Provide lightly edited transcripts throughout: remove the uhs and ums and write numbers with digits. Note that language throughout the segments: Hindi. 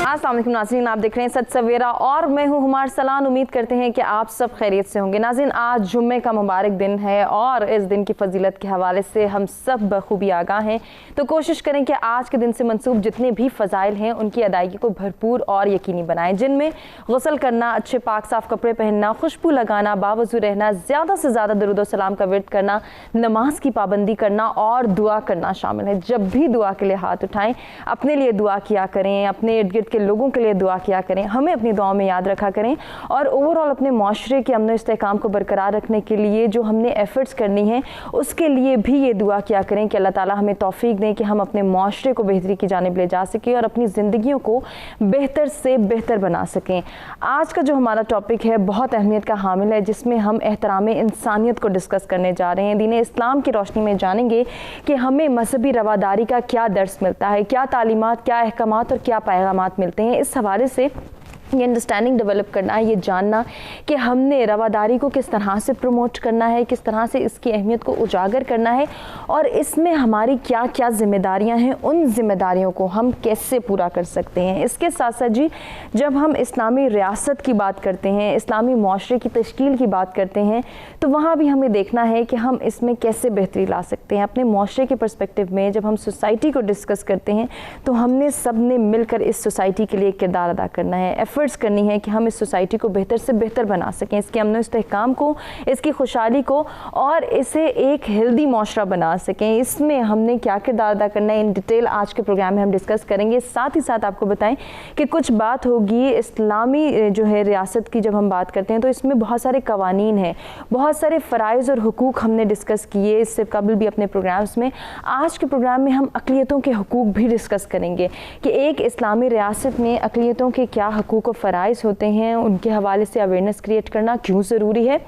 अस्सलाम वालेकुम नाज़रीन, आप देख रहे हैं सच सवेरा और मैं हूं हुमार सलान। उम्मीद करते हैं कि आप सब खैरियत से होंगे। नाज़रीन, आज जुम्मे का मुबारक दिन है और इस दिन की फजीलत के हवाले से हम सब बखूबी आगाह हैं, तो कोशिश करें कि आज के दिन से मंसूब जितने भी फ़ज़ाइल हैं उनकी अदायगी को भरपूर और यकीनी बनाएं, जिनमें गुस्ल करना, अच्छे पाक साफ़ कपड़े पहनना, खुशबू लगाना, बावजू रहना, ज़्यादा से ज़्यादा दरूद सलाम का विर्द करना, नमाज की पाबंदी करना और दुआ करना शामिल है। जब भी दुआ के लिए हाथ उठाएं, अपने लिए दुआ किया करें, अपने इर्द गिर्द के लोगों के लिए दुआ किया करें, हमें अपनी दुआओं में याद रखा करें और ओवरऑल अपने माशरे के अमन इस्तेहकाम को बरकरार रखने के लिए जो हमने एफर्ट्स करनी है उसके लिए भी ये दुआ किया करें कि अल्लाह ताला हमें तौफीक दें कि हम अपने माशरे को बेहतरी की जानिब ले जा सकें और अपनी ज़िंदगियों को बेहतर से बेहतर बना सकें। आज का जो हमारा टॉपिक है बहुत अहमियत का हामिल है, जिसमें हम एहतराम इंसानियत को डिस्कस करने जा रहे हैं। दीन इस्लाम की रोशनी में जानेंगे कि हमें मजहबी रवादारी का क्या दर्स मिलता है, क्या तालीमात, क्या अहकामात और क्या पैगामात मिलते हैं। इस हवाले से ये अंडरस्टैंडिंग डेवलप करना है, ये जानना कि हमने रवादारी को किस तरह से प्रमोट करना है, किस तरह से इसकी अहमियत को उजागर करना है और इसमें हमारी क्या क्या ज़िम्मेदारियां हैं, उन ज़िम्मेदारियों को हम कैसे पूरा कर सकते हैं। इसके साथ साथ जी, जब हम इस्लामी रियासत की बात करते हैं, इस्लामी माशरे की तश्कील की बात करते हैं, तो वहाँ भी हमें देखना है कि हम इसमें कैसे बेहतरी ला सकते हैं। अपने माशरे के पर्सपेक्टिव में जब हम सोसाइटी को डिस्कस करते हैं तो हमने सब ने मिलकर इस सोसाइटी के लिए किरदार अदा करना है, एफर्ट्स करनी है कि हम इस सोसाइटी को बेहतर से बेहतर बना सकें, इसके अमन इस्तेहकाम को, इसकी खुशहाली को और इसे एक हेल्दी माशरा बना सकें। इसमें हमने क्या किरदार अदा करना है, इन डिटेल आज के प्रोग्राम में हम डिस्कस करेंगे। साथ ही साथ आपको बताएं कि कुछ बात होगी इस्लामी जो है रियासत की। जब हम बात करते हैं तो इसमें बहुत सारे कवानीन हैं, बहुत सारे फ़राइज़ और हुकूक हमने डिस्कस किए इससे कबल भी अपने प्रोग्राम्स में। आज के प्रोग्राम में हम अक़लियतों के हुकूक भी डिस्कस करेंगे कि एक इस्लामी रियासत में अक़लियतों के क्या हुकूक और फ़राइज़ होते हैं, उनके हवाले से अवेयरनेस क्रिएट करना क्यों ज़रूरी है।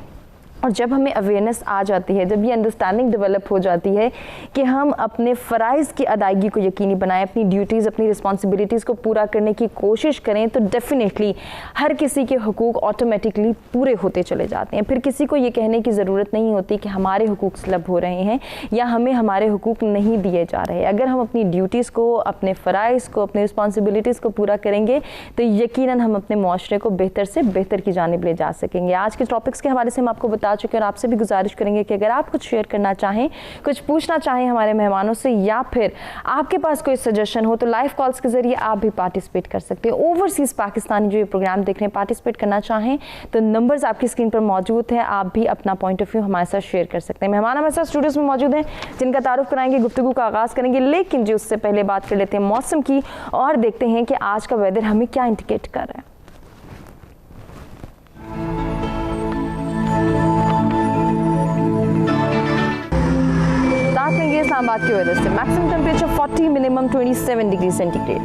और जब हमें अवेयरनेस आ जाती है, जब ये अंडरस्टैंडिंग डेवलप हो जाती है कि हम अपने फ़राइज़ की अदायगी को यकीनी बनाएं, अपनी ड्यूटीज़, अपनी रिस्पॉन्सिबिलिटीज़ को पूरा करने की कोशिश करें, तो डेफिनेटली हर किसी के हुकूक ऑटोमेटिकली पूरे होते चले जाते हैं। फिर किसी को ये कहने की ज़रूरत नहीं होती कि हमारे हुकूक स्लब हो रहे हैं या हमें हमारे हुकूक नहीं दिए जा रहे। अगर हम अपनी ड्यूटीज़ को, अपने फ़राइज़ को, अपनी रिस्पॉन्सिबिलिटीज़ को पूरा करेंगे तो यकीनन हम अपने माशरे को बेहतर से बेहतर की जानिब ले जा सकेंगे। आज के टॉपिक्स के हवाले से हम आपको बता चुके हैं और आपसे भी गुजारिश करेंगे कि अगर आप कुछ शेयर करना चाहें, कुछ पूछना चाहें हमारे मेहमानों से या फिर आपके पास कोई सजेशन हो तो लाइव कॉल्स के जरिए आप भी पार्टिसिपेट कर सकते हैं। ओवरसीज़ पाकिस्तानी जो ये प्रोग्राम देख रहे हैं, पार्टिसिपेट करना चाहें तो नंबर्स आपकी स्क्रीन पर मौजूद हैं, आप भी अपना पॉइंट ऑफ व्यू हमारे साथ शेयर कर सकते हैं। मेहमान हमारे साथ स्टूडियोज़ में मौजूद हैं जिनका तारुफ कराएंगे, गुफ्तगू का आगाज़ करेंगे, लेकिन जी उससे पहले बात कर लेते हैं मौसम की और देखते हैं कि आज का वेदर हमें क्या इंडिकेट कर रहा है। इस्लामाबाद के वेदर से maximum temperature 40, minimum 27 degree centigrade.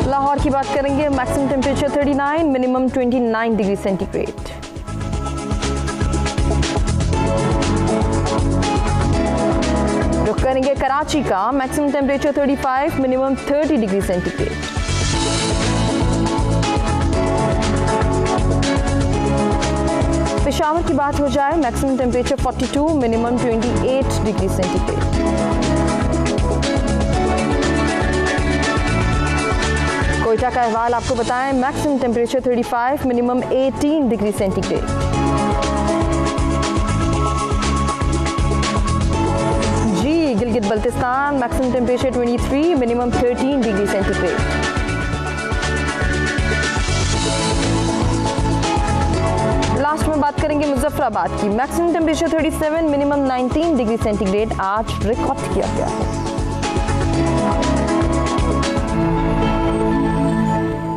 Lahore की बात करेंगे, maximum temperature 39, minimum 29 degree centigrade. रुक करेंगे कराची का, maximum temperature 35, minimum 30 degree centigrade. Peshawar की बात हो जाए, maximum temperature 42, minimum 28 degree centigrade. Quetta का अहवाल आपको बताएं, maximum temperature 35, minimum 18 degree centigrade. जी Gilgit Baltistan, maximum temperature 23, minimum 13 degree centigrade. Last में बात करेंगे मुजफ्फराबाद की, maximum temperature 37, minimum 19 degree centigrade आज रिकॉर्ड किया गया है।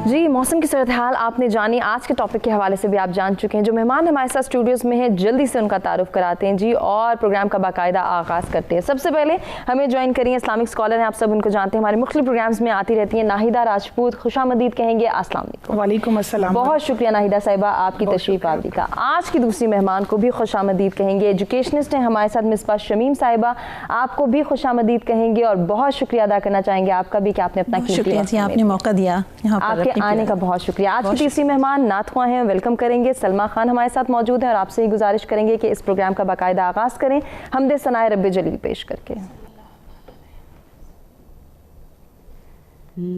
जी मौसम की सूरत हाल आपने जानी, आज के टॉपिक के हवाले से भी आप जान चुके हैं। जो मेहमान हमारे साथ स्टूडियोज़ में हैं जल्दी से उनका तारुफ कराते हैं जी और प्रोग्राम का बाकायदा आगाज़ करते हैं। सबसे पहले हमें ज्वाइन करिए, इस्लामिक स्कॉलर हैं, आप सब उनको जानते हैं, हमारे मुख्तलिफ प्रोग्राम्स में आती रहती हैं, नाहिदा राजपूत। खुशामदीद कहेंगे, अस्सलाम वालेकुम। वालेकुम अस्सलाम। बहुत शुक्रिया नाहिदा साहिबा आपकी तशरीफ़ आवरी का। आज की दूसरी मेहमान को भी खुशामदीद कहेंगे, एजुकेशनिस्ट हैं हमारे साथ मिसबा शमीम साहिबा, आपको भी खुशामदीद कहेंगे और बहुत शुक्रिया अदा करना चाहेंगे आपका भी कि आपने अपना शुक्रिया जी, आपने मौका दिया यहाँ पर आने का बहुत शुक्रिया। आज की तीसरी मेहमान नात ख्वां हैं, वेलकम करेंगे। सलमा खान हमारे साथ मौजूद है और आपसे ही गुजारिश करेंगे कि इस प्रोग्राम का बाकायदा आगाज़ करें हमदे सनाए रब्बे जलील पेश करके।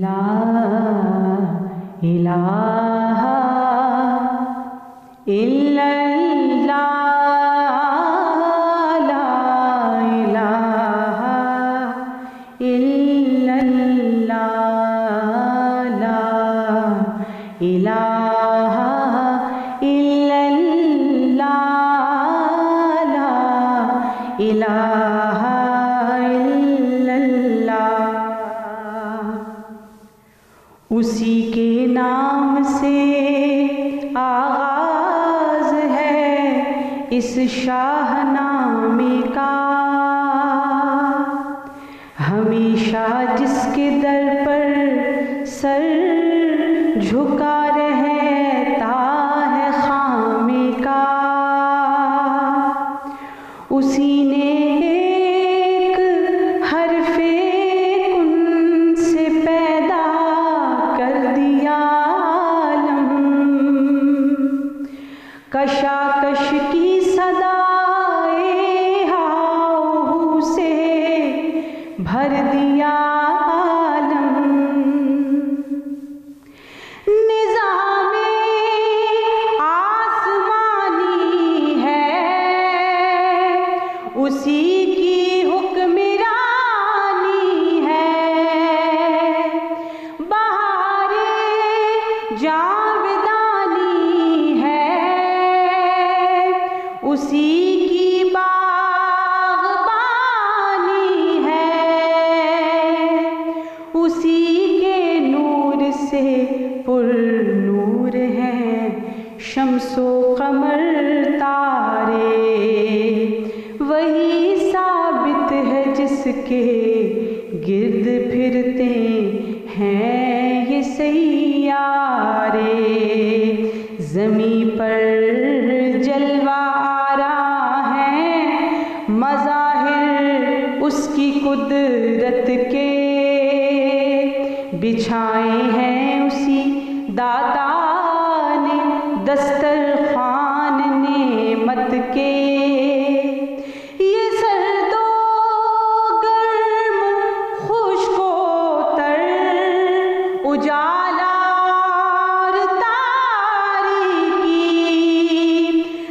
ला इलाहा इल्लल्लाह, ला इलाहा इल्लल्लाह, ला इलाहा इल्लल्लाह, ला इलाहा इल्लल्लाह। उसी के नाम से आगाज़ है इस शाहनामे का, हमेशा जिसके दर पर सर झुका रहता है खामे का, उसी ने एक हरफे कुन से पैदा कर दिया आलम, कशाकश की सदाए हाऊ से भर दिया आलम, निज़ामे आसमानी है उसी की हुक्मरानी है, बहारे जावेदानी है उसी की बाग़बानी है, उसी के नूर से पुरनूर हैं शम्सो कमर तारे, वही साबित है जिसके गिर्द फिरते हैं ये सैयारे, ज़मीं पर जलवा आरा है मज़ाहिर उसकी कुदरत के, बिछाए हैं उसी दाता ने दस्तरखान नेमत के, ये सर्दो गर्म खुश्को तर उजाला और तारीकी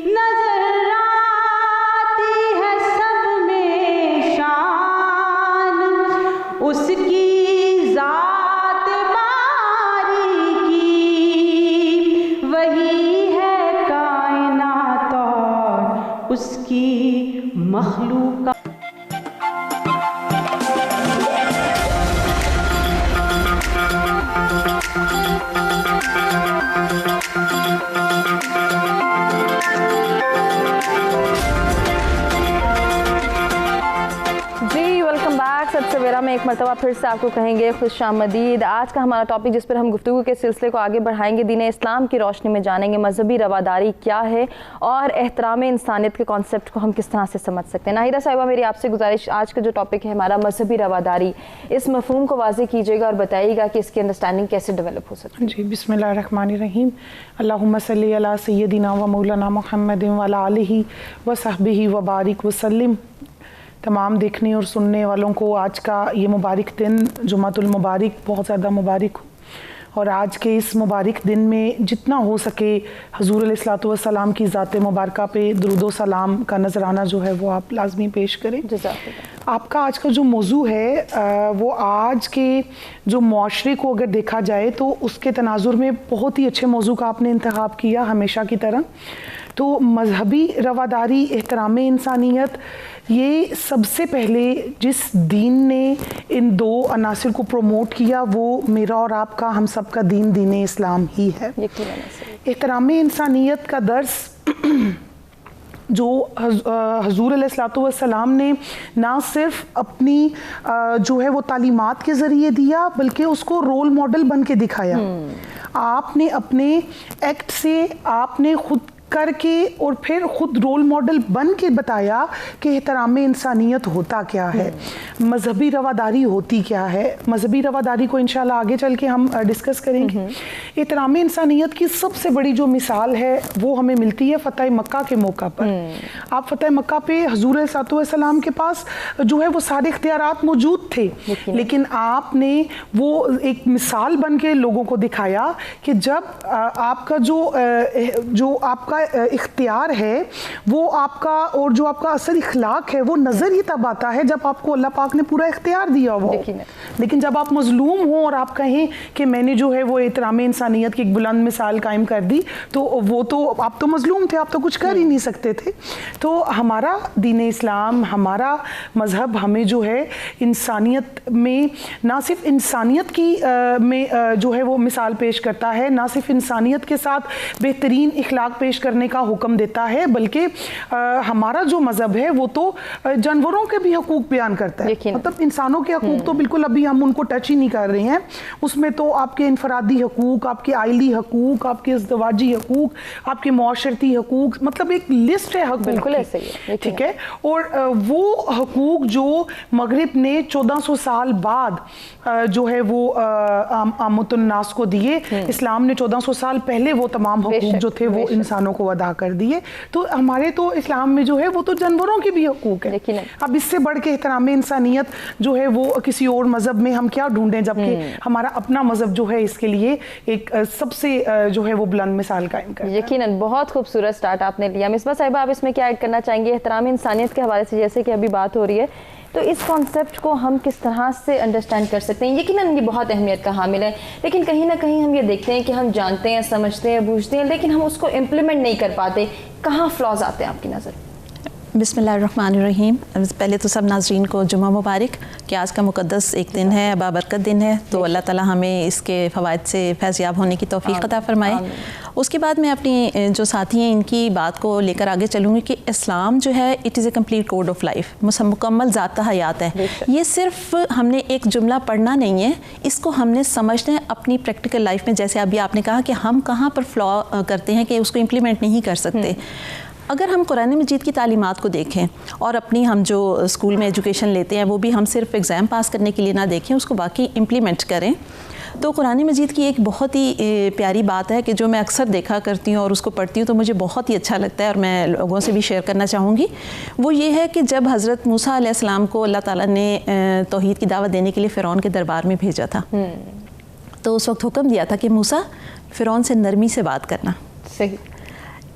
नजर आती है सब में शान उसकी ज़ात बारीकी, वही है कायनात और उसकी मखलूक़ात। सवेरा में एक मरतबा फिर से आपको कहेंगे खुशामदीद। आज का हमारा टॉपिक जिस पर हम गुफ्तगू के सिलसिले को आगे बढ़ाएंगे, दीन इस्लाम की रोशनी में जानेंगे मजहबी रवादारी क्या है और एहतराम इंसानियत के कॉन्सेप्ट को हम किस तरह से समझ सकते हैं। नाहिदा साहिबा, मेरी आपसे गुजारिश, आज का जो टॉपिक है हमारा मजहबी रवादारी, इस मफहूम को वाज़ेह कीजिएगा और बताइएगा कि इसकी अंडरस्टैंडिंग कैसे डेवलप हो सकती है। जी, बिस्मिल्लाहिर्रहमानिर्रहीम। अल्लाहुम्मा सल्ली अला सय्यदिना व मौलाना मुहम्मदिन व अला आलिहि व सहबिहि व बारिक वसल्लिम। तमाम देखने और सुनने वालों को आज का ये मुबारक दिन जुम्मतुल मुबारक बहुत ज़्यादा मुबारक हो, और आज के इस मुबारक दिन में जितना हो सके हजूर अलैहिस्सलातु वस्सलाम की ज़ात मुबारका पे दुरूद सलाम का नजराना जो है वो आप लाजमी पेश करें। आपका आज का जो मौजू है वो आज के जो मुआशरे को अगर देखा जाए तो उसके तनाजुर में बहुत ही अच्छे मौजू का आपने इंतखाब किया हमेशा की तरह। तो मजहबी रवादारी, एहतराम इंसानियत, ये सबसे पहले जिस दीन ने इन दो अनासिर को प्रमोट किया वो मेरा और आपका, हम सब का दीन, दीन इस्लाम ही है। एहतराम इंसानियत का दर्स जो हजूर अलैहिस्सलातु वस्सलाम ने ना सिर्फ अपनी जो है वो तालीमात के ज़रिए दिया, बल्कि उसको रोल मॉडल बन के दिखाया। आपने अपने एक्ट से, आपने खुद करके और फिर खुद रोल मॉडल बन के बताया कि एहतराम इंसानियत होता क्या है, मजहबी रवादारी होती क्या है। मजहबी रवादारी को इंशाल्लाह आगे चल के हम डिस्कस करेंगे। एहतराम इंसानियत की सबसे बड़ी जो मिसाल है वो हमें मिलती है फ़तह मक्का के मौका पर। आप फ़तह मक्का पे हुज़ूर अलैहिस्सलाम के पास जो है वो सारे इख्तियारात मौजूद थे, लेकिन आपने वो एक मिसाल बन के लोगों को दिखाया कि जब आपका जो आपका इख्तियार है वो आपका, और जो आपका असल इखलाक है वो नज़र ही तब आता है जब आपको अल्लाह पाक ने पूरा इख्तियार दिया हो। लेकिन जब आप मजलूम हो और आप कहें कि मैंने जो है वो एहतराम इंसानियत की एक बुलंद मिसाल कायम कर दी, तो वो तो आप तो मजलूम थे, आप तो कुछ कर ही नहीं सकते थे। तो हमारा दीन इस्लाम, हमारा मज़हब हमें जो है इंसानियत में ना सिर्फ इंसानियत की में जो है वो मिसाल पेश करता है, ना सिर्फ इंसानियत के साथ बेहतरीन इखलाक पेश करने का हुक्म देता है, बल्कि हमारा जो मज़हब है वो तो जानवरों के भी हकूक़ बयान करता है। मतलब इंसानों के हकूक़ तो बिल्कुल अभी हम उनको टच ही नहीं कर रहे हैं। उसमें तो आपके इनफरादी हकूक़, आपके आइली हकूक़, आपके इज़्दवाजी हकूक़, आपके मुआशरती हकूक़, मतलब एक लिस्ट है हकूक़। बिल्कुल ऐसे ही है, ठीक है। और वो हकूक़ जो मगरिब ने 1400 साल बाद जो है वो आमतुन्नास को दिए, इस्लाम ने 1400 साल पहले वो तमाम हकूक़ जो थे वो इंसानों को अदा कर दिए। तो हमारे तो इस्लाम में जो है वो तो जानवरों के भी हकूक़ है। अब इससे बढ़ के एहतराम इंसानियत जो है वो किसी और मज़हब में हम क्या ढूंढें, जबकि हमारा अपना मज़हब जो है इसके लिए एक सबसे जो है वो बुलंद मिसाल कायम करता है। यकीनन बहुत खूबसूरत स्टार्ट आपने लिया। मिसबा साहिबा, आप इसमें क्या ऐड करना चाहेंगे एहतराम इंसानियत के हवाले से, जैसे कि अभी बात हो रही है, तो इस कॉन्सेप्ट को हम किस तरह से अंडरस्टैंड कर सकते हैं? यकीनन ये बहुत अहमियत का हामिल है, लेकिन कहीं ना कहीं हम ये देखते हैं कि हम जानते हैं, समझते हैं, बूझते हैं, लेकिन हम उसको इम्प्लीमेंट नहीं कर पाते। कहाँ फ्लॉज आते हैं आपकी नज़र? बिस्मिल्लाहिर्रहमानिर्रहीम। पहले तो सब नाज़रीन को जुम्मा मुबारक कि आज का मुक़द्दस एक दिन है, बाबरकत दिन है, तो अल्लाह ताला हमें इसके फ़वाइद से फैज़याब होने की तौफ़ीक़ अता फ़रमाए। उसके बाद मैं अपनी जो साथी हैं इनकी बात को लेकर आगे चलूँगी कि इस्लाम जो है it is A complete code of life, मुकम्मल ज़ात हयात है। ये सिर्फ हमने एक जुमला पढ़ना नहीं है, इसको हमने समझना है अपनी प्रैक्टिकल लाइफ में। जैसे अभी आपने कहा कि हम कहाँ पर फ्लॉ करते हैं कि उसको इम्प्लीमेंट नहीं कर सकते। अगर हम कुरान मजीद की तालीमात को देखें और अपनी हम जो स्कूल में एजुकेशन लेते हैं वो भी हम सिर्फ एग्ज़ाम पास करने के लिए ना देखें, उसको बाकी इम्प्लीमेंट करें, तो कुरान मजीद की एक बहुत ही प्यारी बात है कि जो मैं अक्सर देखा करती हूँ और उसको पढ़ती हूँ तो मुझे बहुत ही अच्छा लगता है और मैं लोगों से भी शेयर करना चाहूँगी। वो ये है कि जब हज़रत मूसा अलैहिस्सलाम को अल्लाह ताला ने तौहीद की दावत देने के लिए फ़िरौन के दरबार में भेजा था, तो उस वक्त हुक्म दिया था कि मूसा फ़िरौन से नरमी से बात करना। सही।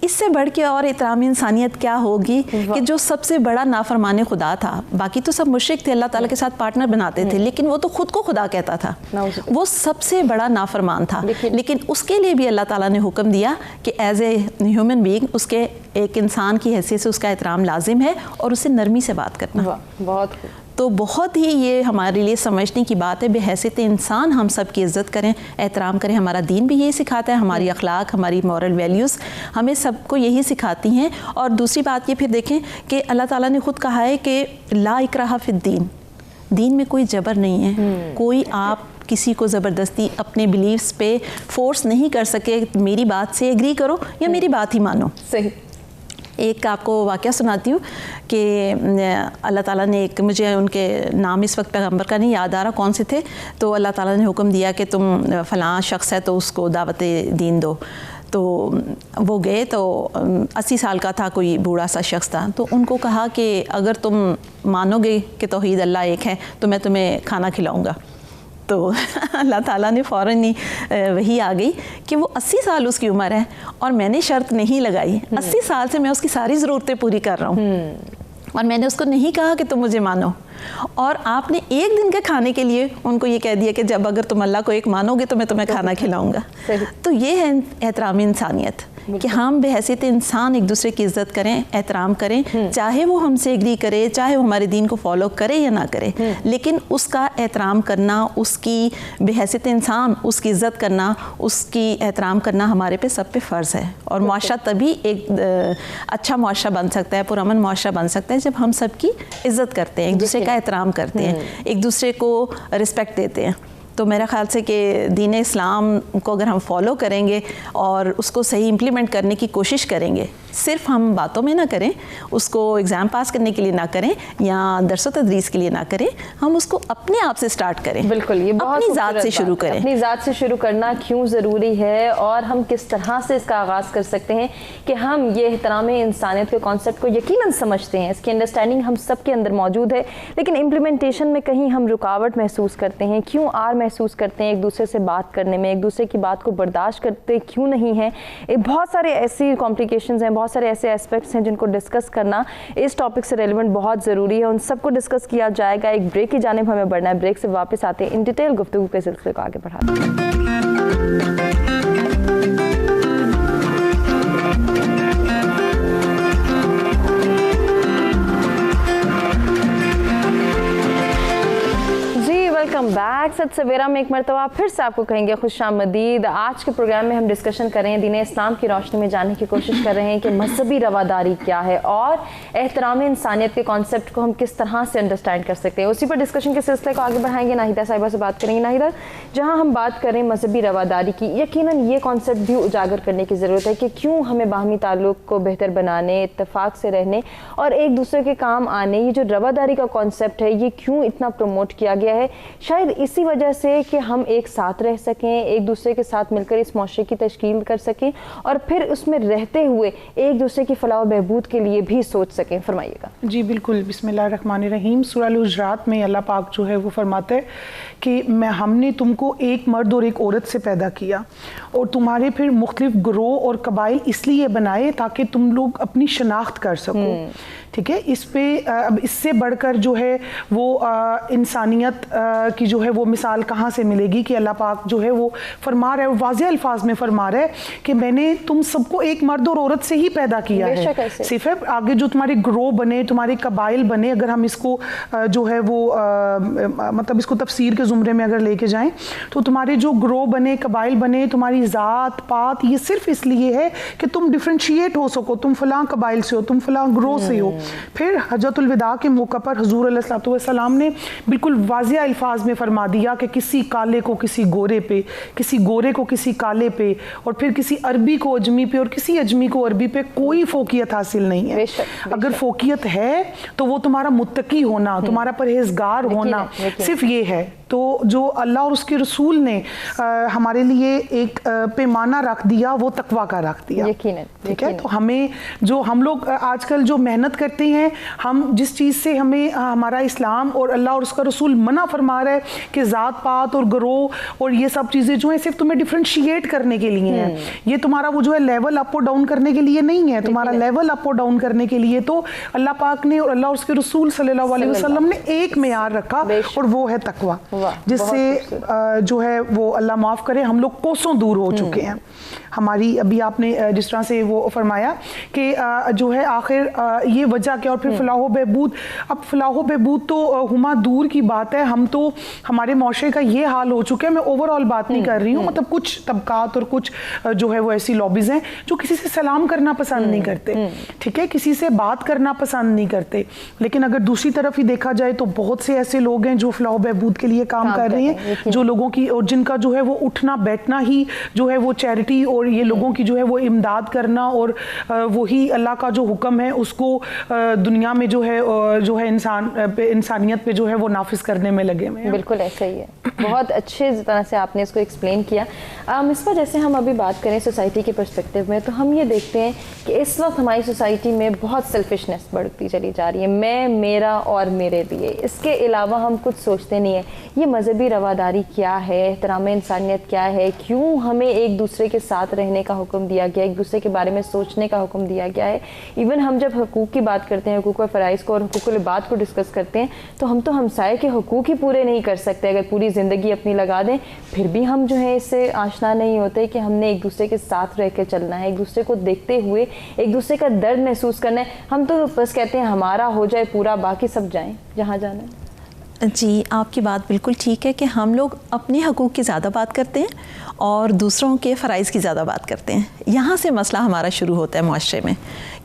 इससे बढ़ के और एहतराम इंसानियत क्या होगी कि जो सबसे बड़ा नाफरमान खुदा था, बाकी तो सब मुशरिक थे, अल्लाह ताला के साथ पार्टनर बनाते थे, लेकिन वो तो खुद को खुदा कहता था, वो सबसे बड़ा नाफरमान था। लेकिन उसके लिए भी अल्लाह ताला ने हुक्म दिया कि एज ए ह्यूमन बीइंग उसके एक इंसान की हैसियत से उसका एहतराम लाजिम है और उससे नरमी से बात करना। बहुत तो बहुत ही ये हमारे लिए समझने की बात है। बेहैसियत इंसान हम सब की इज़्ज़त करें, एहतराम करें। हमारा दीन भी यही सिखाता है, हमारी अखलाक, हमारी मॉरल वैल्यूज़ हमें सबको यही सिखाती हैं। और दूसरी बात ये फिर देखें कि अल्लाह ताला ने ख़ुद कहा है कि ला इकराहा फिद्दीन, दीन में कोई जबर नहीं है। कोई आप किसी को ज़बरदस्ती अपने बिलीव्स पे फोर्स नहीं कर सके, मेरी बात से एग्री करो या मेरी बात ही मानो। सही। एक आपको वाक़या सुनाती हूँ कि अल्लाह ताला ने एक, मुझे उनके नाम इस वक्त पैगंबर का नहीं याद आ रहा कौन से थे, तो अल्लाह ताला ने हुक्म दिया कि तुम फ़लाँ शख्स है तो उसको दावत दीन दो। तो वो गए, तो 80 साल का था, कोई बूढ़ा सा शख्स था, तो उनको कहा कि अगर तुम मानोगे कि तौहीद अल्लाह एक है तो मैं तुम्हें खाना खिलाऊँगा। तो अल्लाह ताला ने फ़ौरन ही वही आ गई कि वो 80 साल उसकी उम्र है और मैंने शर्त नहीं लगाई, 80 साल से मैं उसकी सारी ज़रूरतें पूरी कर रहा हूँ और मैंने उसको नहीं कहा कि तुम मुझे मानो, और आपने एक दिन के खाने के लिए उनको ये कह दिया कि जब अगर तुम अल्लाह को एक मानोगे तो मैं तुम्हें खाना खिलाऊंगा। तो ये है एहतराम इंसानियत कि हम बेहैसियत इंसान एक दूसरे की इज़्ज़त करें, एहतराम करें, चाहे वो हमसे एग्री करे, चाहे वो हमारे दीन को फॉलो करे या ना करे, लेकिन उसका एहतराम करना, उसकी बेहैसियत इंसान उसकी इज़्ज़त करना, उसकी एहतराम करना हमारे पे सब पे फ़र्ज़ है। और मुआशरा तभी एक अच्छा मुआशरा बन सकता है, पुरअमन मुआशरा बन सकता है जब हम सब की इज़्ज़त करते हैं, एक दूसरे का एहतराम करते हैं, एक दूसरे को रिस्पेक्ट देते हैं। तो मेरा ख्याल से कि दीन इस्लाम को अगर हम फॉलो करेंगे और उसको सही इम्प्लीमेंट करने की कोशिश करेंगे, सिर्फ हम बातों में ना करें, उसको एग्ज़ाम पास करने के लिए ना करें या दरस तदरीस के लिए ना करें, हम उसको अपने आप से स्टार्ट करें। बिल्कुल, ये बहुत अपनी ज़ात से शुरू करें। अपनी ज़ात से शुरू करना क्यों ज़रूरी है और हम किस तरह से इसका आगाज़ कर सकते हैं कि हम ये एहतराम इंसानियत के कॉन्सेप्ट को यकीनन समझते हैं, इसकी अंडरस्टैंडिंग हम सब के अंदर मौजूद है, लेकिन इम्प्लीमेंटेशन में कहीं हम रुकावट महसूस करते हैं, क्यों आर महसूस करते हैं एक दूसरे से बात करने में, एक दूसरे की बात को बर्दाश्त करते क्यों नहीं हैं। बहुत सारे ऐसी कॉम्प्लिकेशंस हैं, बहुत सारे ऐसे एस्पेक्ट्स हैं जिनको डिस्कस करना इस टॉपिक से रेलिवेंट बहुत ज़रूरी है। उन सबको डिस्कस किया जाएगा। एक ब्रेक की जानिब हमें बढ़ना है, ब्रेक से वापस आते हैं इन डिटेल गुफ्तगू के सिलसिले को आगे बढ़ाते हैं। Welcome back. सत सवेरा में एक मरतबा फिर से आपको कहेंगे खुशामदीद। आज के प्रोग्राम में हम डिस्कशन कर रहे हैं, दीन इस्लाम की रोशनी में जानने की कोशिश कर रहे हैं कि मजहबी रवादारी क्या है और एहतराम इंसानियत के कॉन्सेप्ट को हम किस तरह से अंडरस्टैंड कर सकते हैं। उसी पर डिस्कशन के सिलसिले को आगे बढ़ाएंगे। नाहिदा साहिबा से बात करेंगे। नाहिदा, जहाँ हम बात करें मजहबी रवादारी की, यकीनन ये कॉन्सेप्ट भी उजागर करने की ज़रूरत है कि क्यों हमें बाहमी ताल्लुक़ को बेहतर बनाने, इत्तेफाक से रहने और एक दूसरे के काम आने, ये जो रवादारी का कॉन्सेप्ट है ये क्यों इतना प्रमोट किया गया है। शायद इसी वजह से कि हम एक साथ रह सकें, एक दूसरे के साथ मिलकर इस मुआशरे की तश्कील कर सकें और फिर उसमें रहते हुए एक दूसरे की फलाह व बहबूद के लिए भी सोच सकें। फरमाइएगा। जी बिल्कुल। बिस्मिल्लाहिर्रहमानिर्रहीम। सूरह अल-हुजरात में अल्लाह पाक जो है वो फरमाते हैं कि हमने तुमको एक मर्द और एक औरत से पैदा किया और तुम्हारे फिर मुख्तलिफ ग्रोह और कबाइल इसलिए बनाए ताकि तुम लोग अपनी शनाख्त कर सको। ठीक है, इस पे अब इससे बढ़कर जो है वो इंसानियत की जो है वो मिसाल कहाँ से मिलेगी कि अल्लाह पाक जो है वो फरमा रहा है, वाज़ेह अल्फाज में फरमा रहा है कि मैंने तुम सबको एक मर्द और औरत से ही पैदा किया है। सिर्फ है आगे जो तुम्हारे ग्रोह बने, तुम्हारे कबाइल बने, अगर हम इसको जो है वो मतलब इसको तफसीर के ज़ुमरे में अगर लेके जाएं तो तुम्हारे जो ग्रोह बने, कबाइल बने, तुम्हारी ज़ात पात, ये सिर्फ इसलिए है कि तुम डिफ्रेंशिएट हो सको, तुम फलां कबाइल से हो, तुम फलां ग्रोह से हो। फिर हजरतुल विदा के मौका पर हुजूर अलैहिस्सलातु वस्सलाम ने बिल्कुल वाज़ेह अल्फाज में फरमा दिया कि किसी काले को किसी गोरे पे, किसी गोरे को किसी काले पे और फिर किसी अरबी को अजमी पे और किसी अजमी को अरबी पे कोई फोकियत हासिल नहीं है। अगर फोकियत है तो वो तुम्हारा मुत्तकी होना, तुम्हारा परहेजगार होना, सिर्फ ये है। तो जो अल्लाह और उसके रसूल ने हमारे लिए एक पैमाना रख दिया वो तकवा का रख दिया। ठीक है, तो हमें जो हम लोग आजकल जो मेहनत करते हैं, हम जिस चीज़ से हमें हमारा इस्लाम और अल्लाह और उसका रसूल मना फरमा रहा है कि ज़ात पात और ग्रोह और ये सब चीज़ें जो है सिर्फ तुम्हें डिफ्रेंशिएट करने के लिए हैं, ये तुम्हारा वो जो है लेवल अप और डाउन करने के लिए नहीं है। तुम्हारा लेवल अप और डाउन करने के लिए तो अल्लाह पाक ने और अल्लाह और उसके रसूल सल्लल्लाहु अलैहि वसल्लम ने एक मेयार रखा और वो है तकवा, जिससे जो है वो अल्लाह माफ़ करे हम लोग कोसों दूर हो चुके हैं। हमारी अभी आपने जिस तरह से वो फरमाया कि जो है आखिर ये वजह क्या और फिर फलाह बहबूद। अब फलाह बहबूद तो हुमा दूर की बात है, हम तो हमारे मुआशरे का ये हाल हो चुका है। मैं ओवरऑल बात नहीं कर रही हूँ, मतलब कुछ तबकात और कुछ जो है वो ऐसी लॉबीज़ हैं जो किसी से सलाम करना पसंद नहीं करते, ठीक है, किसी से बात करना पसंद नहीं करते। लेकिन अगर दूसरी तरफ ही देखा जाए तो बहुत से ऐसे लोग हैं जो फलाह बहबूद के लिए काम कर रहे हैं, जो लोगों की और जिनका जो है वो उठना बैठना ही जो है वो चैरिटी और ये लोगों की जो है वो इमदाद करना और वही अल्लाह का जो हुक्म है उसको दुनिया में जो है इंसानियत पे जो है वो नाफिज करने में लगे हुए हैं। बिल्कुल ऐसा ही है। बहुत अच्छे तरह से आपने इसको एक्सप्लेन किया। इस पर जैसे हम अभी बात करें सोसाइटी के पर्सपेक्टिव में, तो हम ये देखते हैं कि इस वक्त हमारी सोसाइटी में बहुत सेल्फिशनेस बढ़ती चली जा रही है, मैं, मेरा और मेरे लिए। इसके अलावा हम कुछ सोचते नहीं है। ये मजहबी रवादारी क्या है, एहतराम इंसानियत क्या है, क्यों हमें एक दूसरे के साथ रहने का हुक्म दिया गया, एक दूसरे के बारे में सोचने का हुक्म दिया गया है। इवन हम जब हकूक़ की बात करते हैं, हकूक़ व फ़राइज़ को और हकूक़ुल इबाद को डिस्कस करते हैं, तो हम तो हमसाये के हकूक़ ही पूरे नहीं कर सकते। अगर पूरी ज़िंदगी अपनी लगा दें फिर भी हम जो है इससे आशना नहीं होते कि हमने एक दूसरे के साथ रह कर चलना है, एक दूसरे को देखते हुए एक दूसरे का दर्द महसूस करना है। हम तो बस कहते हैं हमारा हो जाए पूरा, बाकी सब जाएं जहाँ जाना है। जी, आपकी बात बिल्कुल ठीक है कि हम लोग अपने हकूक़ की ज़्यादा बात करते हैं और दूसरों के फ़राइज़ की ज़्यादा बात करते हैं। यहाँ से मसला हमारा शुरू होता है मुआशरे में,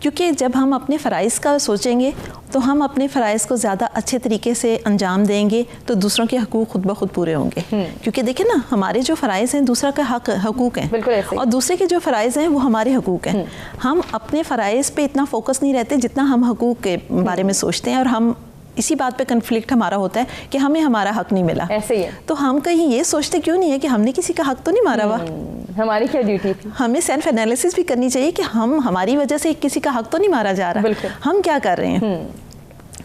क्योंकि जब हम अपने फ़राइज़ का सोचेंगे तो हम अपने फ़राइज़ को ज़्यादा अच्छे तरीके से अंजाम देंगे तो दूसरों के हकूक़ खुद ब खुद पूरे होंगे। क्योंकि देखिए ना, हमारे जो फ़राइज़ हैं दूसरा का हकूक़ हैं और दूसरे के जो फ़राइज़ हैं वो हमारे हकूक़ हैं। हम अपने फ़राइज़ पे इतना फ़ोकस नहीं रहते जितना हम हकूक़ के बारे में सोचते हैं, और हम इसी बात पे कन्फ्लिक्ट हमारा होता है कि हमें हमारा हक नहीं मिला। ऐसे ही है। तो हम कहीं ये सोचते क्यों नहीं है कि हमने किसी का हक तो नहीं मारा हुआ, हमारी क्या ड्यूटी थी। हमें सेल्फ एनालिसिस भी करनी चाहिए कि हमारी वजह से किसी का हक तो नहीं मारा जा रहा, हम क्या कर रहे हैं।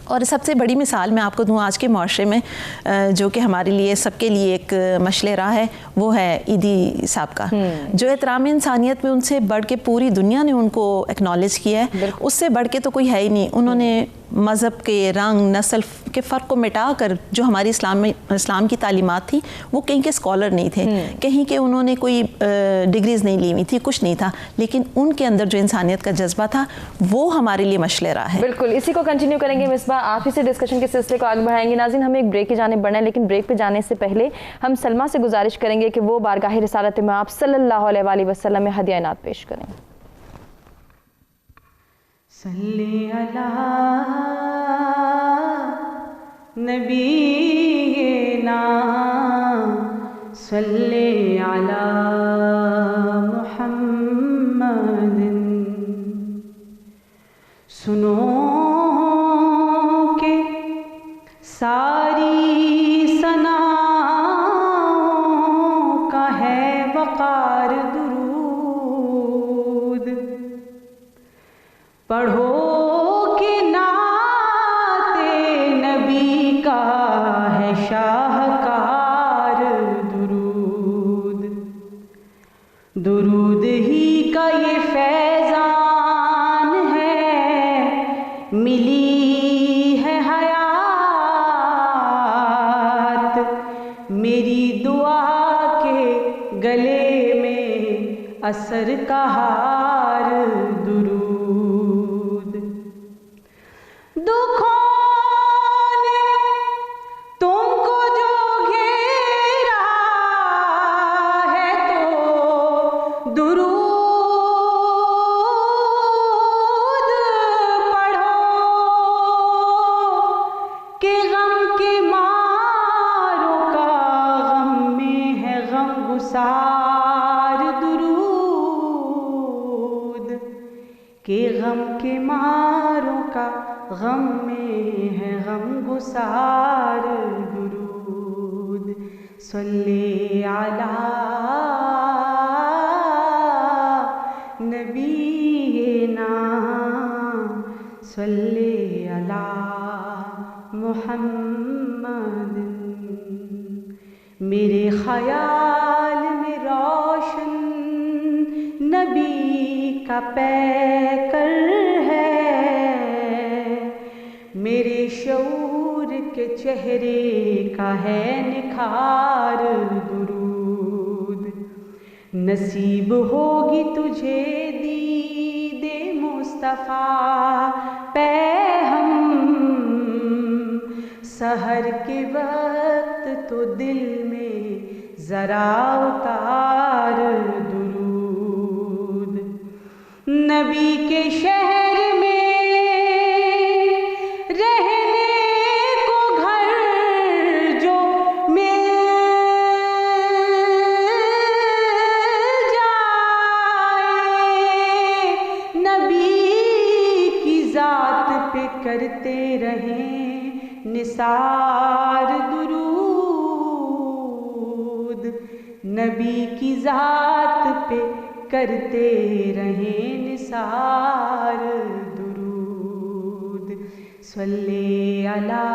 और सबसे बड़ी मिसाल मैं आपको दूँ आज के माशरे में, जो कि हमारे लिए सबके लिए एक मशले राह है, वो है ईदी साहब का, जो एहतराम इंसानियत में उनसे बढ़ के पूरी दुनिया ने उनको एक्नॉलेज किया है। उससे बढ़ के तो कोई है ही नहीं। उन्होंने मज़हब के, रंग, नस्ल के फ़र्क को मिटा कर जो हमारी इस्लाम की तालीमात थी, वो कहीं के स्कॉलर नहीं थे, कहीं के उन्होंने कोई डिग्रीज़ नहीं ली हुई थी, कुछ नहीं था, लेकिन उनके अंदर जो इंसानियत का जज्बा था वो हमारे लिए मशले रहा है। बिल्कुल, इसी को कंटिन्यू करेंगे मिसबा, आप ही से डिस्कशन के सिलसिले को आगे बढ़ाएंगे। नाज़रीन, हमें एक ब्रेक की जाने बढ़ना है, लेकिन ब्रेक पे जाने से पहले हम सलमा से गुजारिश करेंगे कि वो बारगाह रिसालत में आप सल्लल्लाहु अलैहि वसल्लम में हदिया इनात पेश करें। सल्ले अला नबीना सल्ले अला मुहम्मदिन। सुनो के सारी सनाओं का है वक़ार दुरूद, पढ़ो कि नाते नबी का है शाहकार दुरूद। दुरूद ही का ये फैज़ान है, मिली है हयात, मेरी दुआ के गले में असर का हार दुरूद। दुखों ने तुमको जो घेरा है तो दुरूद पढ़ो कि गम के मारों का गम में है गम गुसार दुरूद, कि गम के मारों का गम में है गम गुसार दुरूद। सल्ले अला नबीना सल्ले अला मुहम्मदिन। मेरे ख्याल में रोशन नबी का पैकर है, मेरे शऊर के चेहरे का है निखार दुरूद। नसीब होगी तुझे दीदे मुस्तफ़ा पे हम, सहर के वक्त तो दिल में ज़रा उतार दुरूद। नबी के शहर में रहने को घर जो मिल जाए, नबी की ज़ात पे करते रहें निसार दुरूद। नबी की ज़ात पे करते रहें निसार दुरूद। सल्ले अला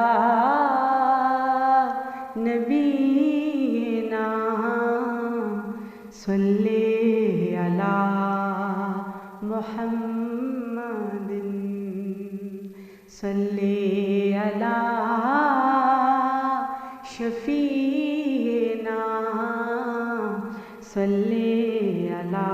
नबीना सल्ले अला मुहम्मदिन सल्ले अला शफीना सल्ले अला।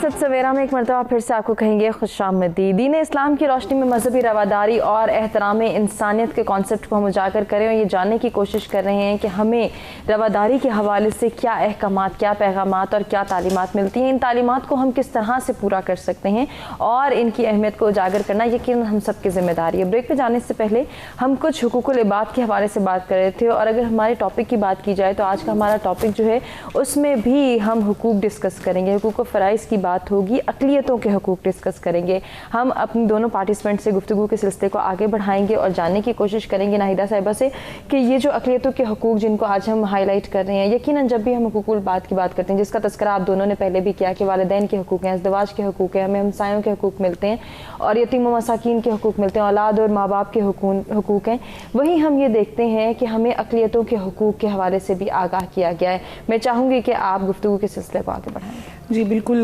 सच सवेरा में एक मरतबा फिर से आपको कहेंगे खुशामदीद। दीन इस्लाम की रोशनी में मजहबी रवादारी और एहतराम इंसानियत के कॉन्सेप्ट को हम उजागर करें और ये जानने की कोशिश कर रहे हैं कि हमें रवादारी के हवाले से क्या अहकामात, क्या पैगामात और क्या तालीमात मिलती हैं। इन तालीमात को हम किस तरह से पूरा कर सकते हैं और इनकी अहमियत को उजागर करना यकीन हम सब की जिम्मेदारी है। ब्रेक पर जाने से पहले हम कुछ हुकूकुल इबाद के हवाले से बात कर रहे थे और अगर हमारे टॉपिक की बात की जाए तो आज का हमारा टॉपिक जो है उसमें भी हम हुकूक डिस्कस करेंगे, हुकूक व फ़राइज़ की बात होगी, अक़लियतों के हुकूक डिस्कस करेंगे। हम अपने दोनों पार्टिसिपेंट से गुफ्तगू के सिलसिले को आगे बढ़ाएंगे और जानने की कोशिश करेंगे नाहिदा साहिबा से कि ये जो अक़लियतों के हुकूक जिनको आज हम हाईलाइट कर रहे हैं, यकीनन जब भी हम हुकूकुल बात की बात करते हैं जिसका तज़किरा आप दोनों ने पहले भी किया कि वालिदैन के हुकूक हैं, इज़्दिवाज के हुकूक हैं, हमें हमसायों के हुकूक मिलते हैं और यतीम व मसाकीन के हुकूक मिलते हैं, औलाद और माँ बाप के हुकूक हैं। वहीं हम ये देखते हैं कि हमें अक़लियतों के हुकूक के हवाले से भी आगाह किया गया है। मैं चाहूँगी कि आप गुफ्तगू के सिलसिले को आगे बढ़ाएं। जी बिल्कुल,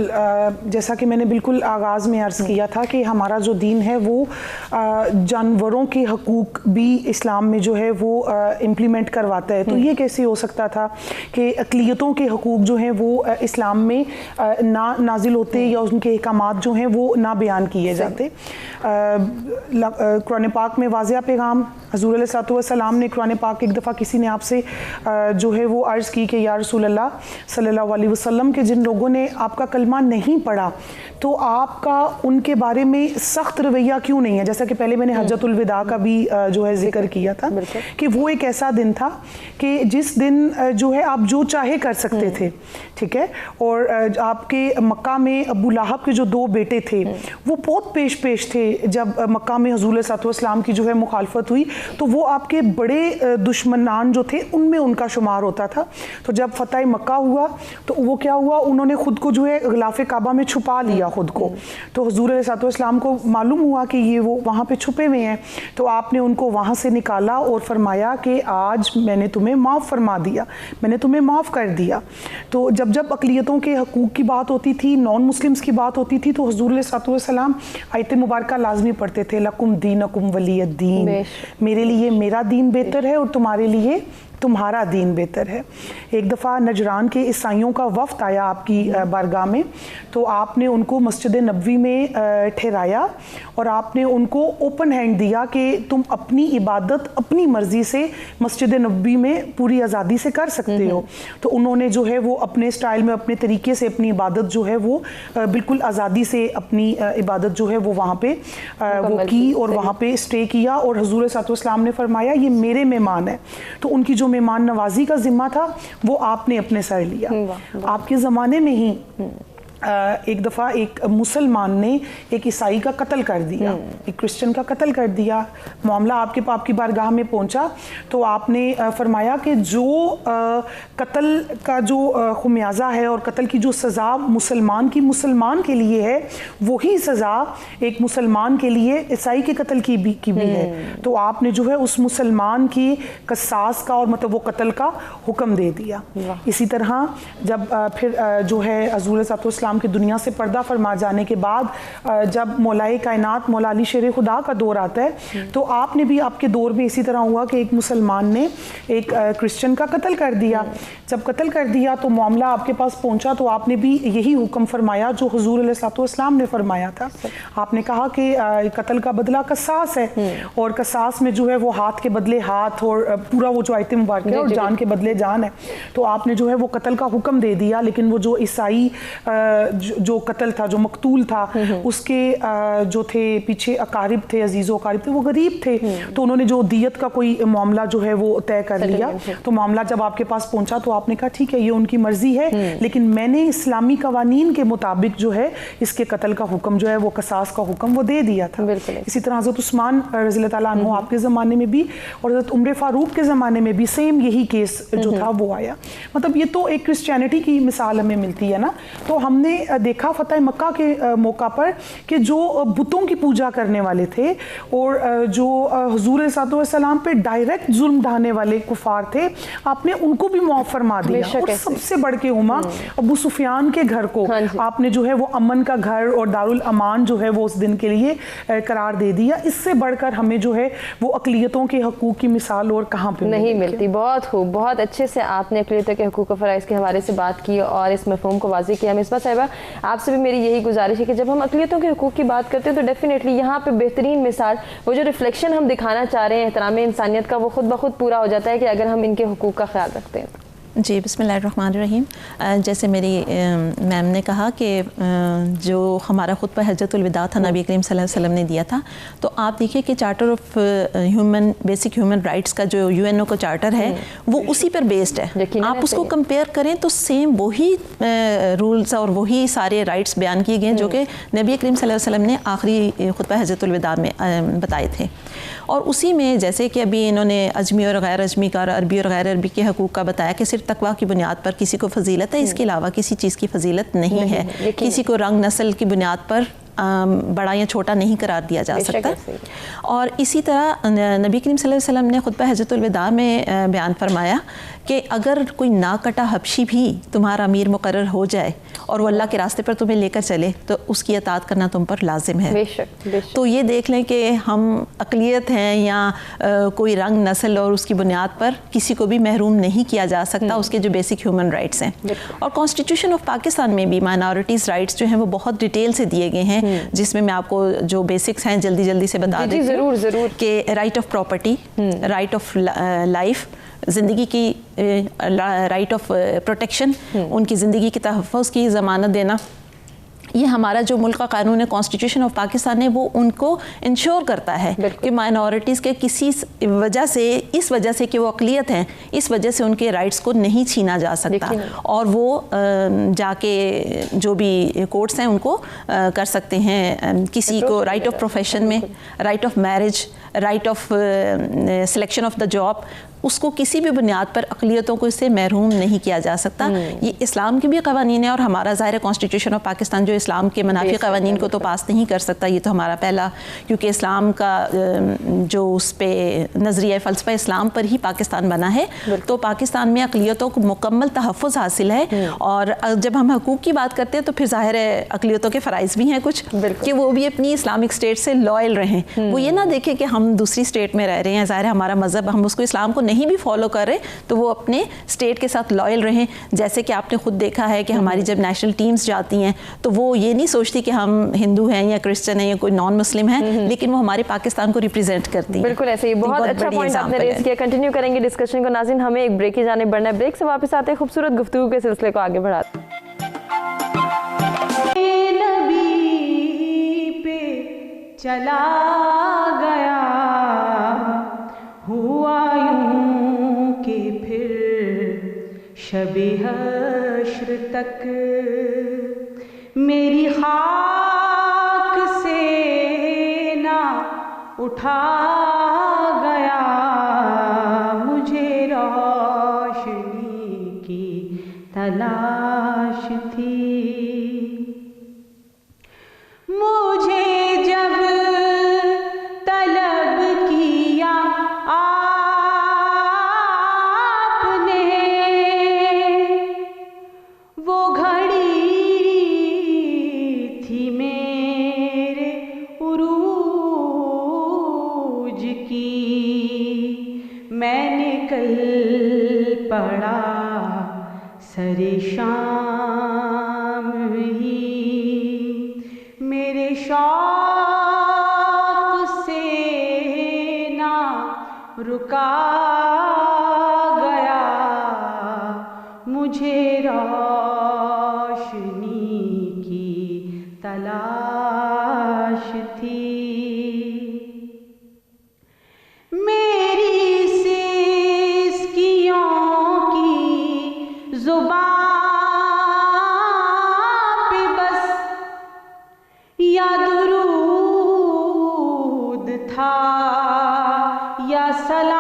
जैसा कि मैंने बिल्कुल आगाज़ में अर्ज़ किया था कि हमारा जो दीन है वो जानवरों के हकूक़ भी इस्लाम में जो है वो इम्प्लीमेंट करवाता है। तो ये कैसे हो सकता था कि अक़लियतों के हकूक़ जो हैं वो इस्लाम में ना नाजिल होते या उनके अहकामात जो हैं वो ना बयान किए जाते। कुरान पाक में वाज़िया पैगाम हज़ूर अलैहिस्सलातु वस्सलाम ने कुरान पाक एक दफ़ा किसी ने आपसे जो है वो अर्ज़ की कि या रसूल अल्लाह सल्लल्लाहु अलैहि वसल्लम के जिन लोगों ने आपका कलमा नहीं पढ़ा तो आपका उनके बारे में सख्त रवैया क्यों नहीं है। जैसा कि पहले मैंने हज्जतुल विदा का भी जो है जिक्र किया था कि वो एक ऐसा दिन था कि जिस दिन जो है आप जो चाहे कर सकते थे, ठीक है। और आपके मक्का में अबू लहब के जो दो बेटे थे वो बहुत पेश थे। जब मक्का में हुज़ूर सल्लल्लाहु अलैहि वसल्लम की जो है मुखालफत हुई तो वो आपके बड़े दुश्मनान जो थे उनमें उनका शुमार होता था। तो जब फतह मक्का हुआ तो वो क्या हुआ, उन्होंने खुद को जो है ग़िलाफ़े काबा में छुपा लिया खुद को। तो हुज़ूर सल्लल्लाहु अलैहि वसल्लम को मालूम हुआ कि ये वो वहाँ पे छुपे हुए हैं, तो आपने उनको वहाँ से निकाला और फरमाया कि आज मैंने तुम्हें माफ़ फरमा दिया, मैंने तुम्हें माफ़ कर दिया। तो जब जब अक़लियतों के हकूक़ की बात होती थी, नॉन मुस्लिम्स की बात होती थी, तो हुज़ूर सल्लल्लाहु अलैहि वसल्लम आयत मुबारका लाजमी पढ़ते थे, लकुम दीनकुम वलियद दीन, मेरे लिए मेरा दीन बेहतर है और तुम्हारे लिए तुम्हारा दीन बेहतर है। एक दफ़ा नजरान के ईसाइयों का वफ़द आया आपकी बारगाह में, तो आपने उनको मस्जिद नबवी में ठहराया और आपने उनको ओपन हैंड दिया कि तुम अपनी इबादत अपनी मर्ज़ी से मस्जिद नबवी में पूरी आज़ादी से कर सकते हो। तो उन्होंने जो है वो अपने स्टाइल में अपने तरीके से अपनी इबादत जो है वो बिल्कुल आज़ादी से अपनी इबादत जो है वो वहाँ पे वो की और वहाँ पे स्टे किया। और हुज़ूर सल्लल्लाहु अलैहि वसल्लम ने फरमाया ये मेरे मेहमान है, तो उनकी जो मेहमान नवाजी का जिम्मा था वो आपने अपने सर लिया। आपके ज़माने में ही एक दफ़ा एक मुसलमान ने एक ईसाई का कत्ल कर दिया, एक क्रिश्चियन का कत्ल कर दिया। मामला आपकी बारगाह में पहुंचा तो आपने फरमाया कि जो कत्ल का जो खुमियाजा है और कत्ल की जो सज़ा मुसलमान के लिए है वही सज़ा एक मुसलमान के लिए ईसाई के कत्ल की भी है। तो आपने जो है उस मुसलमान की कसास का और मतलब वो कत्ल का हुक्म दे दिया। इसी तरह जब फिर जो है हुज़ूर सल्लल्लाहु अलैहि वसल्लम के दुनिया से पर्दा फरमा जाने के बाद जब मौलाए कायनात मौला अली शेर खुदा का दौर आता है तो आपने भी आपके दौर में इसी तरह हुआ कि एक मुसलमान ने एक क्रिश्चियन का कत्ल कर दिया। जब कत्ल कर दिया तो मामला आपके पास पहुंचा तो आपने भी यही हुक्म फरमाया जो हुजूर अलैहिस्सलातु वस्सलाम ने फरमाया था। आपने कहा कि कत्ल का बदला कसास है और कसास में जो है वो हाथ के बदले हाथ और पूरा वो जो आयत मुबारक है और जान के बदले जान है। तो आपने जो है वो कत्ल का हुक्म दे दिया। लेकिन वो जो ईसाई जो कत्ल था, जो मकतूल था, उसके जो थे पीछे अकारिब थे, अजीज़ो अकारिब थे, वो गरीब थे। तो उन्होंने जो दियत का कोई मामला जो है वो तय कर लिया। तो मामला जब आपके पास पहुंचा तो आपने कहा ठीक है ये उनकी मर्जी है, लेकिन मैंने इस्लामी कवानीन के मुताबिक जो है इसके कत्ल का हुक्म जो है वो कसास का हुक्म वो दे दिया था। इसी तरह हज़रत उस्मान रज़ी अल्लाह अन्हु आपके ज़माने में भी और हज़रत उमर फ़ारूक के ज़माने में भी सेम यही केस जो था वो आया। मतलब ये तो एक क्रिश्चियनिटी की मिसाल हमें मिलती है ना। तो हमने देखा फतह मक्का के मौका पर कि जो बुतों की पूजा करने वाले थे और जो हुजूर सल्लल्लाहु अलैहि वसल्लम पे डायरेक्ट जुल्म ढाने वाले कुफार थे, आपने उनको भी मुआफ़ फरमा दिया। और सबसे बढ़ के उमा अबू सुफियान के घर को आपने जो है वो अमन का घर और दारुल अमान जो है वो उस दिन के लिए करार दे दिया। इससे बढ़कर हमें जो है वो अक़लियतों के हकूक़ की मिसाल और कहाँ पे नहीं मिलती। बहुत खूब, बहुत अच्छे से आपने अक़लियतों के हकूक़ व फ़राइज़ के हवाले से बात की और इस मफ़हूम को वाज़ेह किया। मिसबा साहिबा, होगा। आपसे भी मेरी यही गुजारिश है कि जब हम अक़लियतों के हुकूक़ की बात करते हैं तो डेफिनेटली यहाँ पे बेहतरीन मिसाल, वो जो रिफ्लेक्शन हम दिखाना चाह रहे हैं एहतराम इंसानियत का, वो खुद ब खुद पूरा हो जाता है कि अगर हम इनके हुकूक़ का ख्याल रखते हैं। जी, बिस्मिल्लाहिर्रहमानिर्रहीम। जैसे मेरी मैम ने कहा कि जो हमारा खुतबा हज्जतुल विदा था नबी करीम सल्लल्लाहु अलैहि वसल्लम ने दिया था, तो आप देखिए कि charter of basic human rights का जो यूएनओ का चार्टर है वो उसी पर बेस्ड है। आप उसको कंपेयर करें तो सेम वही रूल्स और वही सारे राइट्स बयान किए गए हैं जो कि नबी करीम सल्लल्लाहु अलैहि वसल्लम ने आखिरी खुतबा हज्जतुल विदा में बताए थे। और उसी में जैसे कि अभी इन्होंने अजमी और गैर अजमी का, अरबी और गैर अरबी के हकूक़ का बताया कि सिर्फ तकवा की बुनियाद पर किसी को फजीलत है, इसके अलावा किसी चीज़ की फजीलत नहीं है। किसी को रंग नस्ल की बुनियाद पर बड़ा या छोटा नहीं करार दिया जा सकता। और इसी तरह नबी करीम सल्लल्लाहु अलैहि वसल्लम ने खुतबा हज्जतुल विदा में बयान फरमाया कि अगर कोई ना कटा हबशी भी तुम्हारा अमीर मुकर्रर हो जाए और वो अल्लाह के रास्ते पर तुम्हें लेकर चले तो उसकी अतात करना तुम पर लाजिम है। बेशक। तो ये देख लें कि हम अक़लियत हैं या कोई रंग नस्ल और उसकी बुनियाद पर किसी को भी महरूम नहीं किया जा सकता उसके जो बेसिक ह्यूमन राइट्स हैं। और कॉन्स्टिट्यूशन ऑफ पाकिस्तान में भी माइनॉरिटीज़ राइट्स जो हैं वो बहुत डिटेल से दिए गए हैं, जिसमें मैं आपको जो बेसिक्स हैं जल्दी जल्दी से बता देती हूँ। ज़रूर कि right of property, right of life, ज़िंदगी की राइट ऑफ प्रोटेक्शन, उनकी ज़िंदगी की तहफ़्फ़ुज़ की ज़मानत देना, ये हमारा जो मुल्क का कानून है कॉन्स्टिट्यूशन ऑफ पाकिस्तान है वो उनको इंश्योर करता है कि माइनॉरिटीज़ के किसी वजह से, इस वजह से कि वो अक़लियत हैं, इस वजह से उनके राइट्स को नहीं छीना जा सकता और वो जाके जो भी कोर्ट्स हैं उनको कर सकते हैं। किसी को राइट ऑफ प्रोफेशन में, right of marriage, right of selection of the job, उसको किसी भी बुनियाद पर अक़लियतों को इससे महरूम नहीं किया जा सकता। ये इस्लाम के भी कवानीन है और हमारा ज़ाहिर कॉन्स्टिट्यूशन ऑफ पाकिस्तान जो इस्लाम के मुनाफी कवानीन को तो पास नहीं कर सकता, ये तो हमारा पहला, क्योंकि इस्लाम का जो उस पर नज़रिया फ़लसफ़ा इस्लाम पर ही पाकिस्तान बना है, तो पाकिस्तान में अक़लियतों को मुकम्मल तहफ़्फ़ुज़ हासिल है। और जब हम हकूक़ की बात करते हैं तो फिर ज़ाहिर है अक़लियतों के फ़राइज़ भी हैं कुछ कि वो भी अपनी इस्लामिक स्टेट से लॉयल रहें। वो ये ना देखें कि हम दूसरी स्टेट में रह रहे हैं, ज़ाहिर है हमारा मज़हब, हम उसको इस्लाम को नहीं भी फॉलो कर रहे, तो वो अपने स्टेट के साथ लॉयल रहें। जैसे कि आपने खुद देखा है कि हमारी जब नेशनल टीम्स जाती हैं तो वो ये नहीं सोचती कि हम हिंदू हैं या क्रिश्चियन हैं या कोई नॉन मुस्लिम है, लेकिन वो हमारे पाकिस्तान को रिप्रेजेंट करती हैं। बिल्कुल ऐसे ही। बहुत अच्छा पॉइंट आपने रेज किया। कंटिन्यू करेंगे डिस्कशन को। नाज़रीन, हमें एक ब्रेक की जाने बढ़ना है, ब्रेक से वापस आते हैं खूबसूरत गुफ्तगू के सिलसिले को आगे बढ़ाते हैं। चला गया हुआ यूं कि फिर शबे हश्र तक मेरी खाक से ना उठा गया, मुझे रोशनी की तलाश थी। मुझे जब तलब किया आपने, वो घड़ी थी मेरे उरूज की। मैंने कल पढ़ा सरे शाम ही, मेरे शौक़ से ना रुका गया, मुझे रोशनी की तलाश थी। मेरी सिसकियों की ज़ुबान या दुरूद था या सलाम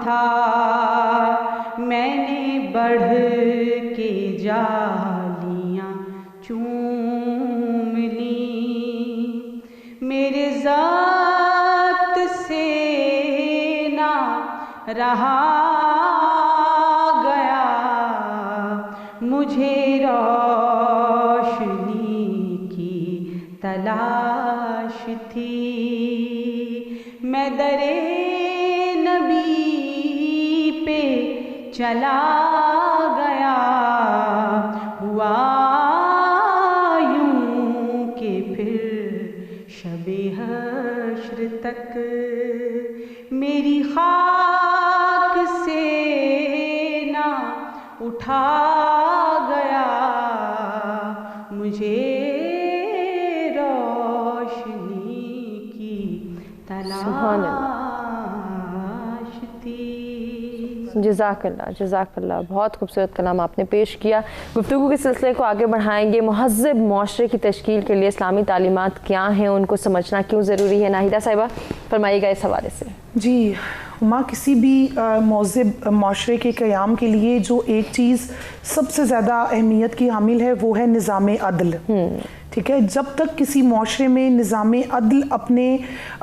था, मैंने बढ़ के जालियां चूम ली, मेरे ज़ब्त से ना रहा गया, मुझे रोशनी की तलाश थी। मैं दरे नबी पे चला गया, गया, हुआ यूं कि फिर शबे हश्र तक मेरी खाक से ना उठा गया, मुझे रोशनी की तलाश थी। जज़ाकल्लाह, बहुत खूबसूरत कलाम आपने पेश किया। गुफ्तगू के सिलसिले को आगे बढ़ाएंगे। महज़्ज़ब मुआशरे की तश्कील के लिए इस्लामी तालीमात क्या हैं, उनको समझना क्यों ज़रूरी है। नाहिदा साहिबा फरमाइएगा इस हवाले से। जी हुमा, किसी भी महज़्ज़ब मुआशरे के क़याम के लिए जो एक चीज़ सबसे ज़्यादा अहमियत की हामिल है वो है निज़ाम अदल। ठीक है, जब तक किसी मुआशरे में निज़ाम अदल अपने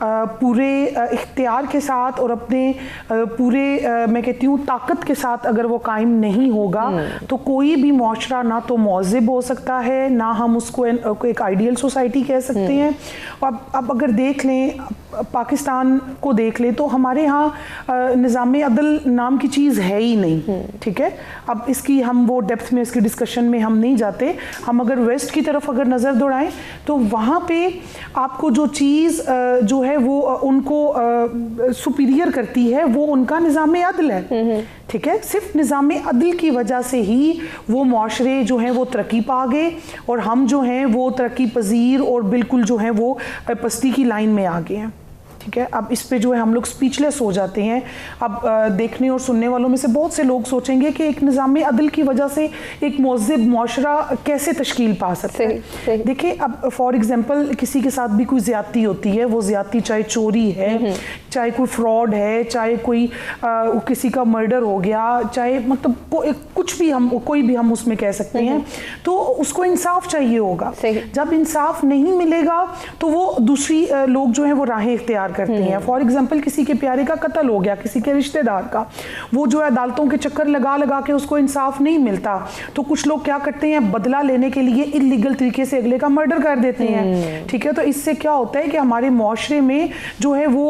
पूरे इख्तियार के साथ और अपने पूरे मैं कहती हूँ ताकत के साथ अगर वो कायम नहीं होगा तो कोई भी मुआशरा ना तो महज़्ज़ब हो सकता है, ना हम उसको एक आइडियल सोसाइटी कह सकते हैं। अब अगर देख लें, पाकिस्तान को देख लें तो हमारे यहाँ निज़ाम अदल नाम की चीज़ है ही नहीं। ठीक है, अब इसकी हम वो डेप्थ में इसकी डिस्कशन में हम नहीं जाते। हम अगर वेस्ट की तरफ अगर नज़र दौड़ाएं तो वहाँ पे आपको जो चीज़ जो है वो उनको सुपीरियर करती है वो उनका निज़ाम अदल है। ठीक है, सिर्फ निज़ाम अदल की वजह से ही वो मुआशरे जो हैं वो तरक्की पा गए और हम जो हैं वो तरक्की पजीर और बिल्कुल जो है वो पस्ती की लाइन में आ गए हैं। ठीक है, अब इस पे जो है हम लोग स्पीचलेस हो जाते हैं। अब देखने और सुनने वालों में से बहुत से लोग सोचेंगे कि एक निज़ाम अदल की वजह से एक महज़्ज़ब मुआशरा कैसे तश्कील पा सकता है। देखिए, अब फॉर एग्जांपल किसी के साथ भी कोई ज़्यादती होती है, वो ज़्यादती चाहे चोरी है, चाहे कोई फ्रॉड है, चाहे कोई किसी का मर्डर हो गया, चाहे मतलब कुछ भी हम कोई भी हम उसमें कह सकते हैं, तो उसको इंसाफ चाहिए होगा। जब इंसाफ नहीं मिलेगा तो वो दूसरी लोग जो है वो राहें इख्तियार करते हैं। फॉर एग्जांपल किसी के प्यारे का कत्ल हो गया, किसी के रिश्तेदार का, वो जो है अदालतों के चक्कर लगा लगा के उसको इंसाफ नहीं मिलता तो कुछ लोग क्या करते हैं, बदला लेने के लिए इल्लीगल तरीके से अगले का मर्डर कर देते हैं। ठीक है, तो इससे क्या होता है कि हमारे मुआशरे में जो है वो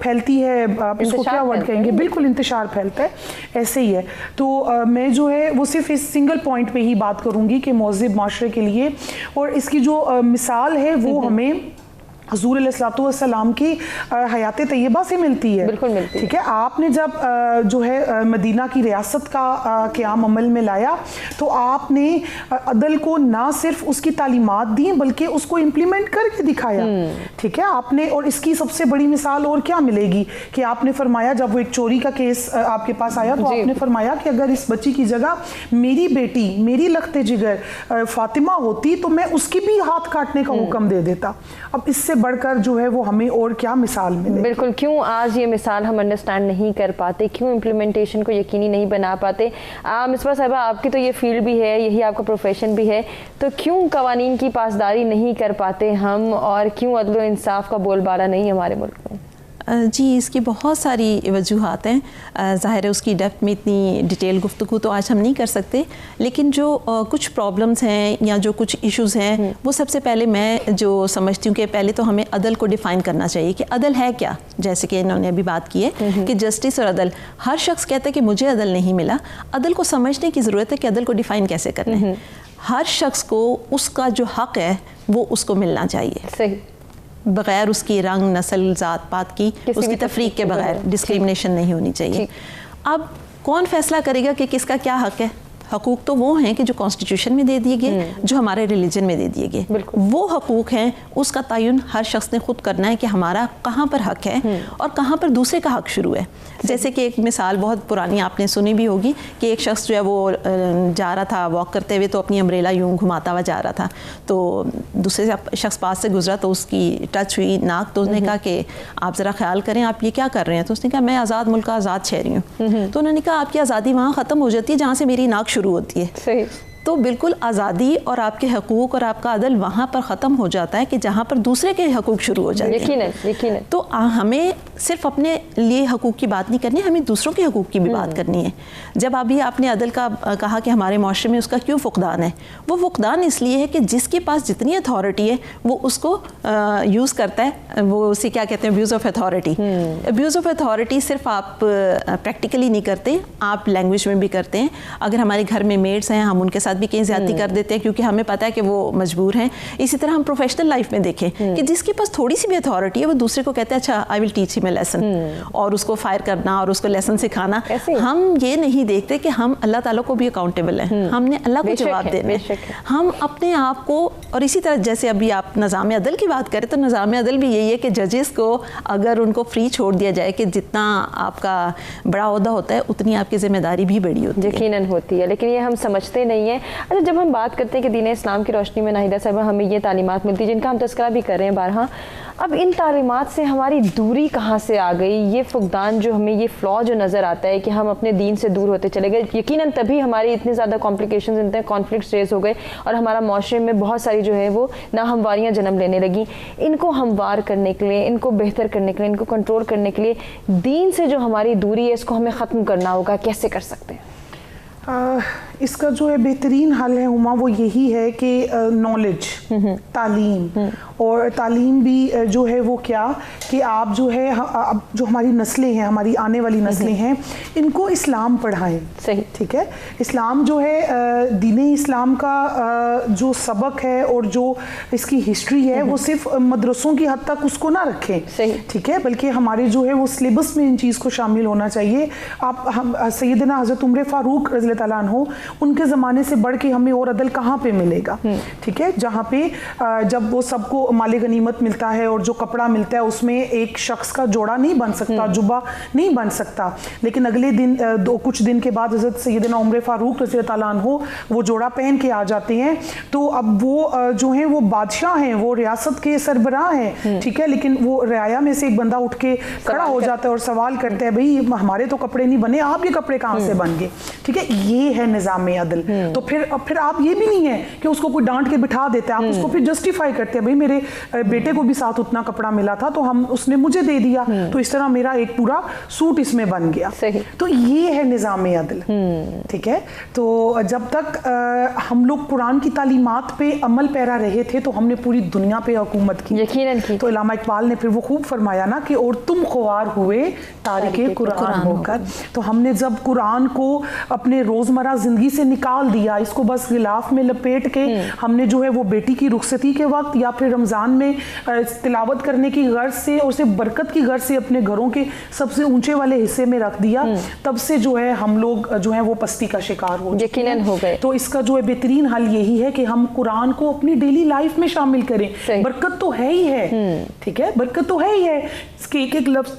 फैलती है, इसको क्या वर्ड कहेंगे, बिल्कुल इंतशार फैलता है, ऐसे ही है। तो मैं जो है वो सिर्फ इस सिंगल पॉइंट पे ही बात करूंगी कि महज़्ज़ब मुआशरे के लिए, और इसकी जो मिसाल है वो हमें हुज़ूर अलैहिस्सलाम की हयात तैयबा से मिलती है। बिल्कुल मिलती है। ठीक है, आपने जब जो है मदीना की रियासत का क़याम अमल में लाया तो आपने अदल को ना सिर्फ उसकी तालीमात दी बल्कि उसको इम्प्लीमेंट करके दिखाया। ठीक है, आपने, और इसकी सबसे बड़ी मिसाल और क्या मिलेगी कि आपने फरमाया, जब वो एक चोरी का केस आपके पास आया तो आपने फरमाया कि अगर इस बच्ची की जगह मेरी बेटी, मेरी लख्ते जिगर फातिमा होती तो मैं उसकी भी हाथ काटने का हुक्म दे देता। अब इससे बढ़कर जो है वो हमें और क्या मिसाल मिले। बिल्कुल, क्यों आज ये मिसाल हम अंडरस्टैंड नहीं कर पाते, क्यों इम्प्लीमेंटेशन को यकीनी नहीं बना पाते। मिसबा साहिबा, आपकी तो ये फील्ड भी है, यही आपका प्रोफेशन भी है, तो क्यों कवानीन की पासदारी नहीं कर पाते हम, और क्यों अदल व इंसाफ का बोलबाला नहीं हमारे मुल्क में? जी, इसकी बहुत सारी वजूहात हैं। ज़ाहिर है उसकी डेप्थ में इतनी डिटेल गुफ्तगू तो आज हम नहीं कर सकते, लेकिन जो कुछ प्रॉब्लम्स हैं या जो कुछ इश्यूज़ हैं वो सबसे पहले मैं जो समझती हूँ कि पहले तो हमें अदल को डिफ़ाइन करना चाहिए कि अदल है क्या। जैसे कि इन्होंने अभी बात की है कि जस्टिस और अदल, हर शख्स कहता है कि मुझे अदल नहीं मिला। अदल को समझने की ज़रूरत है कि अदल को डिफ़ाइन कैसे करना है। हर शख्स को उसका जो हक़ है वो उसको मिलना चाहिए। सही, बग़ैर उसकी रंग, नस्ल, ज़ात पात की, उसकी तफरीक के बगैर डिस्क्रिमिनेशन नहीं होनी चाहिए। अब कौन फैसला करेगा कि किसका क्या हक़ है? हकूक़ तो वो हैं कि जो कॉन्स्टिट्यूशन में दे दिए गए, जो हमारे रिलीजन में दे दिए गए, वो हकूक़ हैं, उसका तयन हर शख्स ने खुद करना है कि हमारा कहाँ पर हक़ है और कहाँ पर दूसरे का हक़ शुरू है। जैसे कि एक मिसाल बहुत पुरानी आपने सुनी भी होगी कि एक शख्स जो है वो जा रहा था वॉक करते हुए, तो अपनी अम्ब्रेला यूँ घुमाता हुआ जा रहा था, तो दूसरे शख्स पास से गुजरा तो उसकी टच हुई नाक, तो उसने कहा कि आप ज़रा ख्याल करें, आप ये क्या कर रहे हैं? तो उसने कहा मैं आज़ाद मुल्क का आज़ाद शहरी हूँ। तो उन्होंने कहा आपकी आज़ादी वहाँ ख़त्म हो जाती है जहाँ से मेरी नाक शुरू होती है। सही। तो बिल्कुल आज़ादी और आपके हकूक़ और आपका अदल वहाँ पर ख़त्म हो जाता है कि जहाँ पर दूसरे के हकूक़ शुरू हो जाते हैं। यकीनन, यकीनन। तो हमें सिर्फ अपने लिए हकूक़ की बात नहीं करनी, हमें दूसरों के हकूक़ की भी बात करनी है। जब अभी आपने अदल का कहा कि हमारे माशरे में उसका क्यों फुकदान है, वो फुकदान इसलिए है कि जिसके पास जितनी अथॉरिटी है वो उसको यूज़ करता है, वो उसे क्या कहते हैं, abuse of authority. Abuse of authority सिर्फ आप प्रैक्टिकली नहीं करते, आप लैंग्वेज में भी करते हैं। अगर हमारे घर में मेड्स हैं, हम उनके साथ भी कहीं ज़्यादती कर देते हैं क्योंकि हमें पता है कि वो मजबूर हैं। इसी तरह हम प्रोफेशनल लाइफ में देखें कि जिसके पास थोड़ी सी भी अथॉरिटी है वो दूसरे को कहते हैं अच्छा I will teach him a lesson, और उसको फायर करना और उसको लेसन सिखाना। हम ये नहीं देखते कि हम अल्लाह ताला को भी अकाउंटेबल हैं, हमने अल्लाह को जवाब देना है। हम अपने आप को, और इसी तरह जैसे अभी आप निज़ाम अदल की बात करें तो निज़ाम अदल भी यही है कि जजेस को अगर उनको फ्री छोड़ दिया जाए कि जितना आपका बड़ा ओहदा होता है उतनी आपकी जिम्मेदारी भी बड़ी होती है। यकीनन होती है, लेकिन ये हम समझते नहीं हैं। अच्छा, जब हम बात करते हैं कि दीन इस्लाम की रोशनी में नाहिदा साहिबा हमें ये तालीमात मिलती है जिनका हम तज़किरा भी कर रहे हैं बारहा, अब इन तालीमात से हमारी दूरी कहाँ से आ गई? ये फुकदान जो हमें, ये फ्लॉ जो नज़र आता है कि हम अपने दीन से दूर होते चले गए, यकीनन तभी हमारी इतनी ज़्यादा कॉम्प्लिकेशंस, इतने कॉन्फ्लिक्ट्स रेज हो गए और हमारा माशरे में बहुत सारी जो है वो नाहमवारियाँ जन्म लेने लगी। इनको हमवार करने के लिए, इनको बेहतर करने के लिए, इनको कंट्रोल करने के लिए दीन से जो हमारी दूरी है इसको हमें ख़त्म करना होगा। कैसे कर सकते हैं? इसका जो है बेहतरीन हल है हुमा, वो यही है कि नॉलेज, तालीम, और तालीम भी जो है वो क्या कि आप जो है अब जो हमारी नस्लें हैं, हमारी आने वाली नस्लें हैं, इनको इस्लाम पढ़ाएं। सही, ठीक है। इस्लाम जो है दीन इस्लाम का जो सबक है और जो इसकी हिस्ट्री है वो सिर्फ मदरसों की हद तक उसको ना रखें। सही, ठीक है, बल्कि हमारे जो है वो सिलेबस में इन चीज़ को शामिल होना चाहिए। आप हम सैयदना हज़रत उमर फ़ारूक रज़ी अल्लाह ताला अन्हु, उनके ज़माने से बढ़ के हमें और अदल कहाँ पे मिलेगा? ठीक है, जहाँ पे जब वो सबको माले गनीमत मिलता है और जो कपड़ा मिलता है उसमें एक शख्स का जोड़ा नहीं बन सकता, जुबा नहीं बन सकता, लेकिन अगले दिन कुछ दिन के बाद हज़रत सैयदना उमर फ़ारूक रज़ी अल्लाह ताला अन्हु वो जोड़ा पहन के आ जाते हैं। तो अब वो जो हैं वो बादशाह हैं, वो रियासत के सरबराह हैं। ठीक है, लेकिन वो रियाया में से एक बंदा उठ के खड़ा हो जाता है और सवाल करता है, भाई हमारे तो कपड़े नहीं बने, आप ये कपड़े कहाँ से बन गए? ठीक है, ये है निज़ाम अदल। तो फिर आप ये भी नहीं है कि उसको कोई डांट के बिठा देता है, आप उसको फिर जस्टिफाई करते हैं, भाई मेरे बेटे को भी साथ उतना कपड़ा मिला था तो हम उसने मुझे दे दिया, तो इस तरह मेरा एक पूरा सूट इसमें बन गया। तो ये है निज़ाम अदल। ठीक है, तो जब तक हम लोग कुरान की तालीमात पे अमल पैरा रहे थे तो हमने पूरी दुनिया पे हुकूमत की, यकीनन की। तो इलामा इकबाल ने फिर वो खूब फरमाया ना कि और तुम ख्वार हुए तारिके कुरान होकर। तो हमने जब कुरान को अपने रोज़मर्रा ज़िंदगी से निकाल दिया, इसको बस गिलाफ में लपेट के हमने जो है वो बेटी की रुखसती के वक्त या फिर रमज़ान में तिलावत करने की गर्ज से और सिर्फ बरकत की गर्ज से अपने घरों के सबसे ऊंचे वाले हिस्से में रख दिया, तब से जो है हम लोग जो है वो पस्ती का शिकार हो गए। तो इसका जो है बेहतरीन हल यही है कि हम कुरान को अपनी डेली लाइफ में शामिल करें। बरकत तो है ही है, ठीक है, बरकत तो है ही है। इसके एक एक लफ्ज़,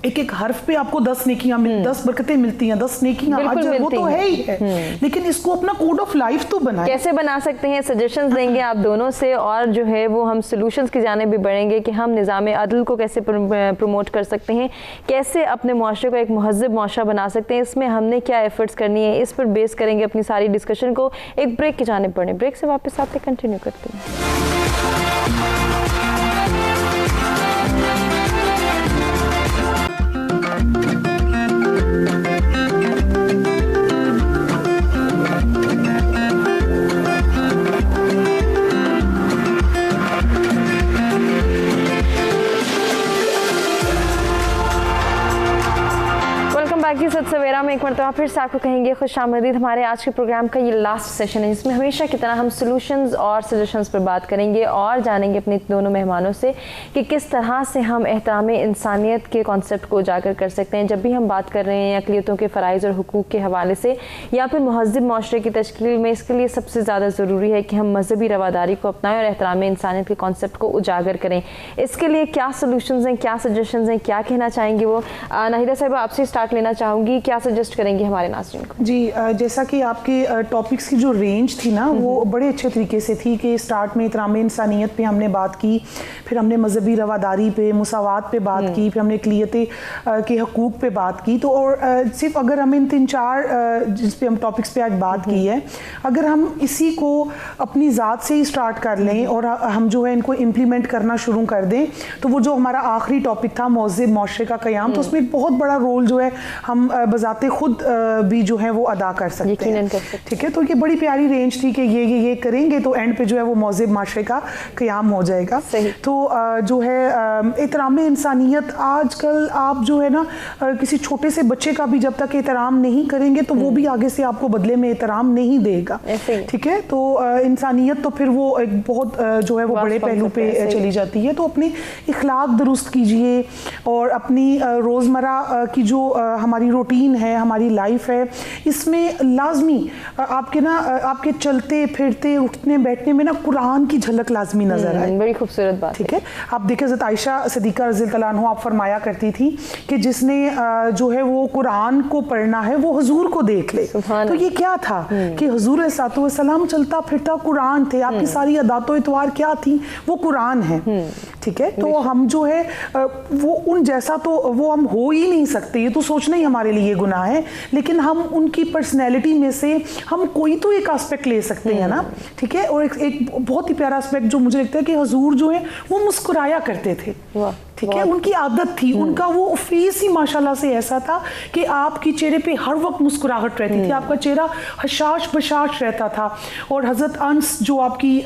एक एक हर्फ पे आपको 10 नेकियां 10 बरकतें मिलती हैं, 10 नेकियां अजर, वो तो है ही है। लेकिन इसको अपना कोड ऑफ लाइफ तो बनाएं। कैसे बना सकते हैं, सजेशंस देंगे आप दोनों से, और जो है वो हम सॉल्यूशंस की जाने भी बढ़ेंगे कि हम निज़ाम अदल को कैसे प्रमोट कर सकते हैं, कैसे अपने मुआशरे को एक महज़्ज़ब मुआशरा बना सकते हैं, इसमें हमने क्या एफर्ट्स करनी है, इस पर बेस करेंगे अपनी सारी डिस्कशन को। एक ब्रेक की जाने बढ़े, ब्रेक से वापस आते कंटिन्यू करते हैं। बाकी सद सवेरा में एक मरतबा फिर से आपको कहेंगे खुशामदीद। हमारे आज के प्रोग्राम का ये लास्ट सेशन है जिसमें हमेशा की तरह हम सॉल्यूशंस और सजेशंस पर बात करेंगे और जानेंगे अपने दोनों मेहमानों से कि किस तरह से हम एहतराम इंसानियत के कॉन्सेप्ट को उजागर कर सकते हैं जब भी हम बात कर रहे हैं अक़लियतों के फ़राइज़ और हुकूक़ के हवाले से या फिर महज़्ज़ब माशरे की तश्कील में। इसके लिए सबसे ज़्यादा ज़रूरी है कि हम मजहबी रवादारी को अपनाएं और एहतराम इंसानियत के कॉन्सेप्ट को उजागर करें। इसके लिए क्या सॉल्यूशंस हैं, क्या सजेशंस हैं, क्या कहना चाहेंगे वो? नाहिदा साहिबा, आपसे स्टार्ट लेना चाहूँगी, क्या सजेस्ट करेंगे हमारे नाज़रीन को? जी, जैसा कि आपके टॉपिक्स की जो रेंज थी ना वो बड़े अच्छे तरीके से थी कि स्टार्ट में एहतराम इंसानियत पे हमने बात की, फिर हमने मजहबी रवादारी पे, मुसावात पे बात की, फिर हमने अक़लियत के हकूक़ पे बात की। तो और सिर्फ अगर हम इन 3-4 जिस पे हम टॉपिक्स पे आज बात की है, अगर हम इसी को अपनी ज़ात से ही स्टार्ट कर लें और हम जो है इनको इम्प्लीमेंट करना शुरू कर दें, तो वो जो हमारा आखिरी टॉपिक था महज़ब माशरे का क़याम, तो उसमें एक बहुत बड़ा रोल जो है हम बज़ाते खुद भी जो है वो अदा कर सकते हैं। ठीक है, तो ये बड़ी प्यारी रेंज थी कि ये करेंगे तो एंड पे जो है वो महज़ब माशरे का क़याम हो जाएगा। तो जो है एहतराम इंसानियत, आजकल आप जो है ना किसी छोटे से बच्चे का भी जब तक एहतराम नहीं करेंगे तो वो भी आगे से आपको बदले में एहतराम नहीं देगा। ठीक है, तो इंसानियत तो फिर वो एक बहुत जो है वो बड़े पहलू पे चली जाती है। तो अपने इखलाक दुरुस्त कीजिए और अपनी रोज़मर्रा की जो हमारी रूटीन है, हमारी लाइफ है, इसमें लाजमी आपके ना आपके चलते फिरते उठने बैठने में ना कुरान की झलक लाजमी नजर आए। बड़ी खूबसूरत बात। ठीक है, आप देखिए हज़रत आयशा सिद्दीक़ा रज़ियल्लाहु अन्हा आप फरमाया करती थी कि जिसने जो है वो कुरान को पढ़ना है वो हुजूर को देख ले। तो ये क्या था कि हुजूर अलैहिस्सलातु वस्सलाम चलता फिरता कुरान थे, आपकी सारी अदातो इतवार क्या थी, वो कुरान है। ठीक है, तो हम जो है वो उन जैसा तो वो हम हो ही नहीं सकते, ये तो सोचना ही हमारे लिए गुनाह है, लेकिन हम उनकी पर्सनैलिटी में से हम कोई तो एक एस्पेक्ट ले सकते हैं ना। ठीक है, और एक बहुत ही प्यारा एस्पेक्ट जो मुझे लगता है कि हुजूर जो है वो मुस्कुराया करते थे। ठीक है, उनकी आदत थी, उनका वो फेस ही माशाल्लाह से ऐसा था कि आपके चेहरे पे हर वक्त मुस्कुराहट रहती थी, आपका चेहरा हशाश बशाश रहता था। और हज़रत अनस जो आपकी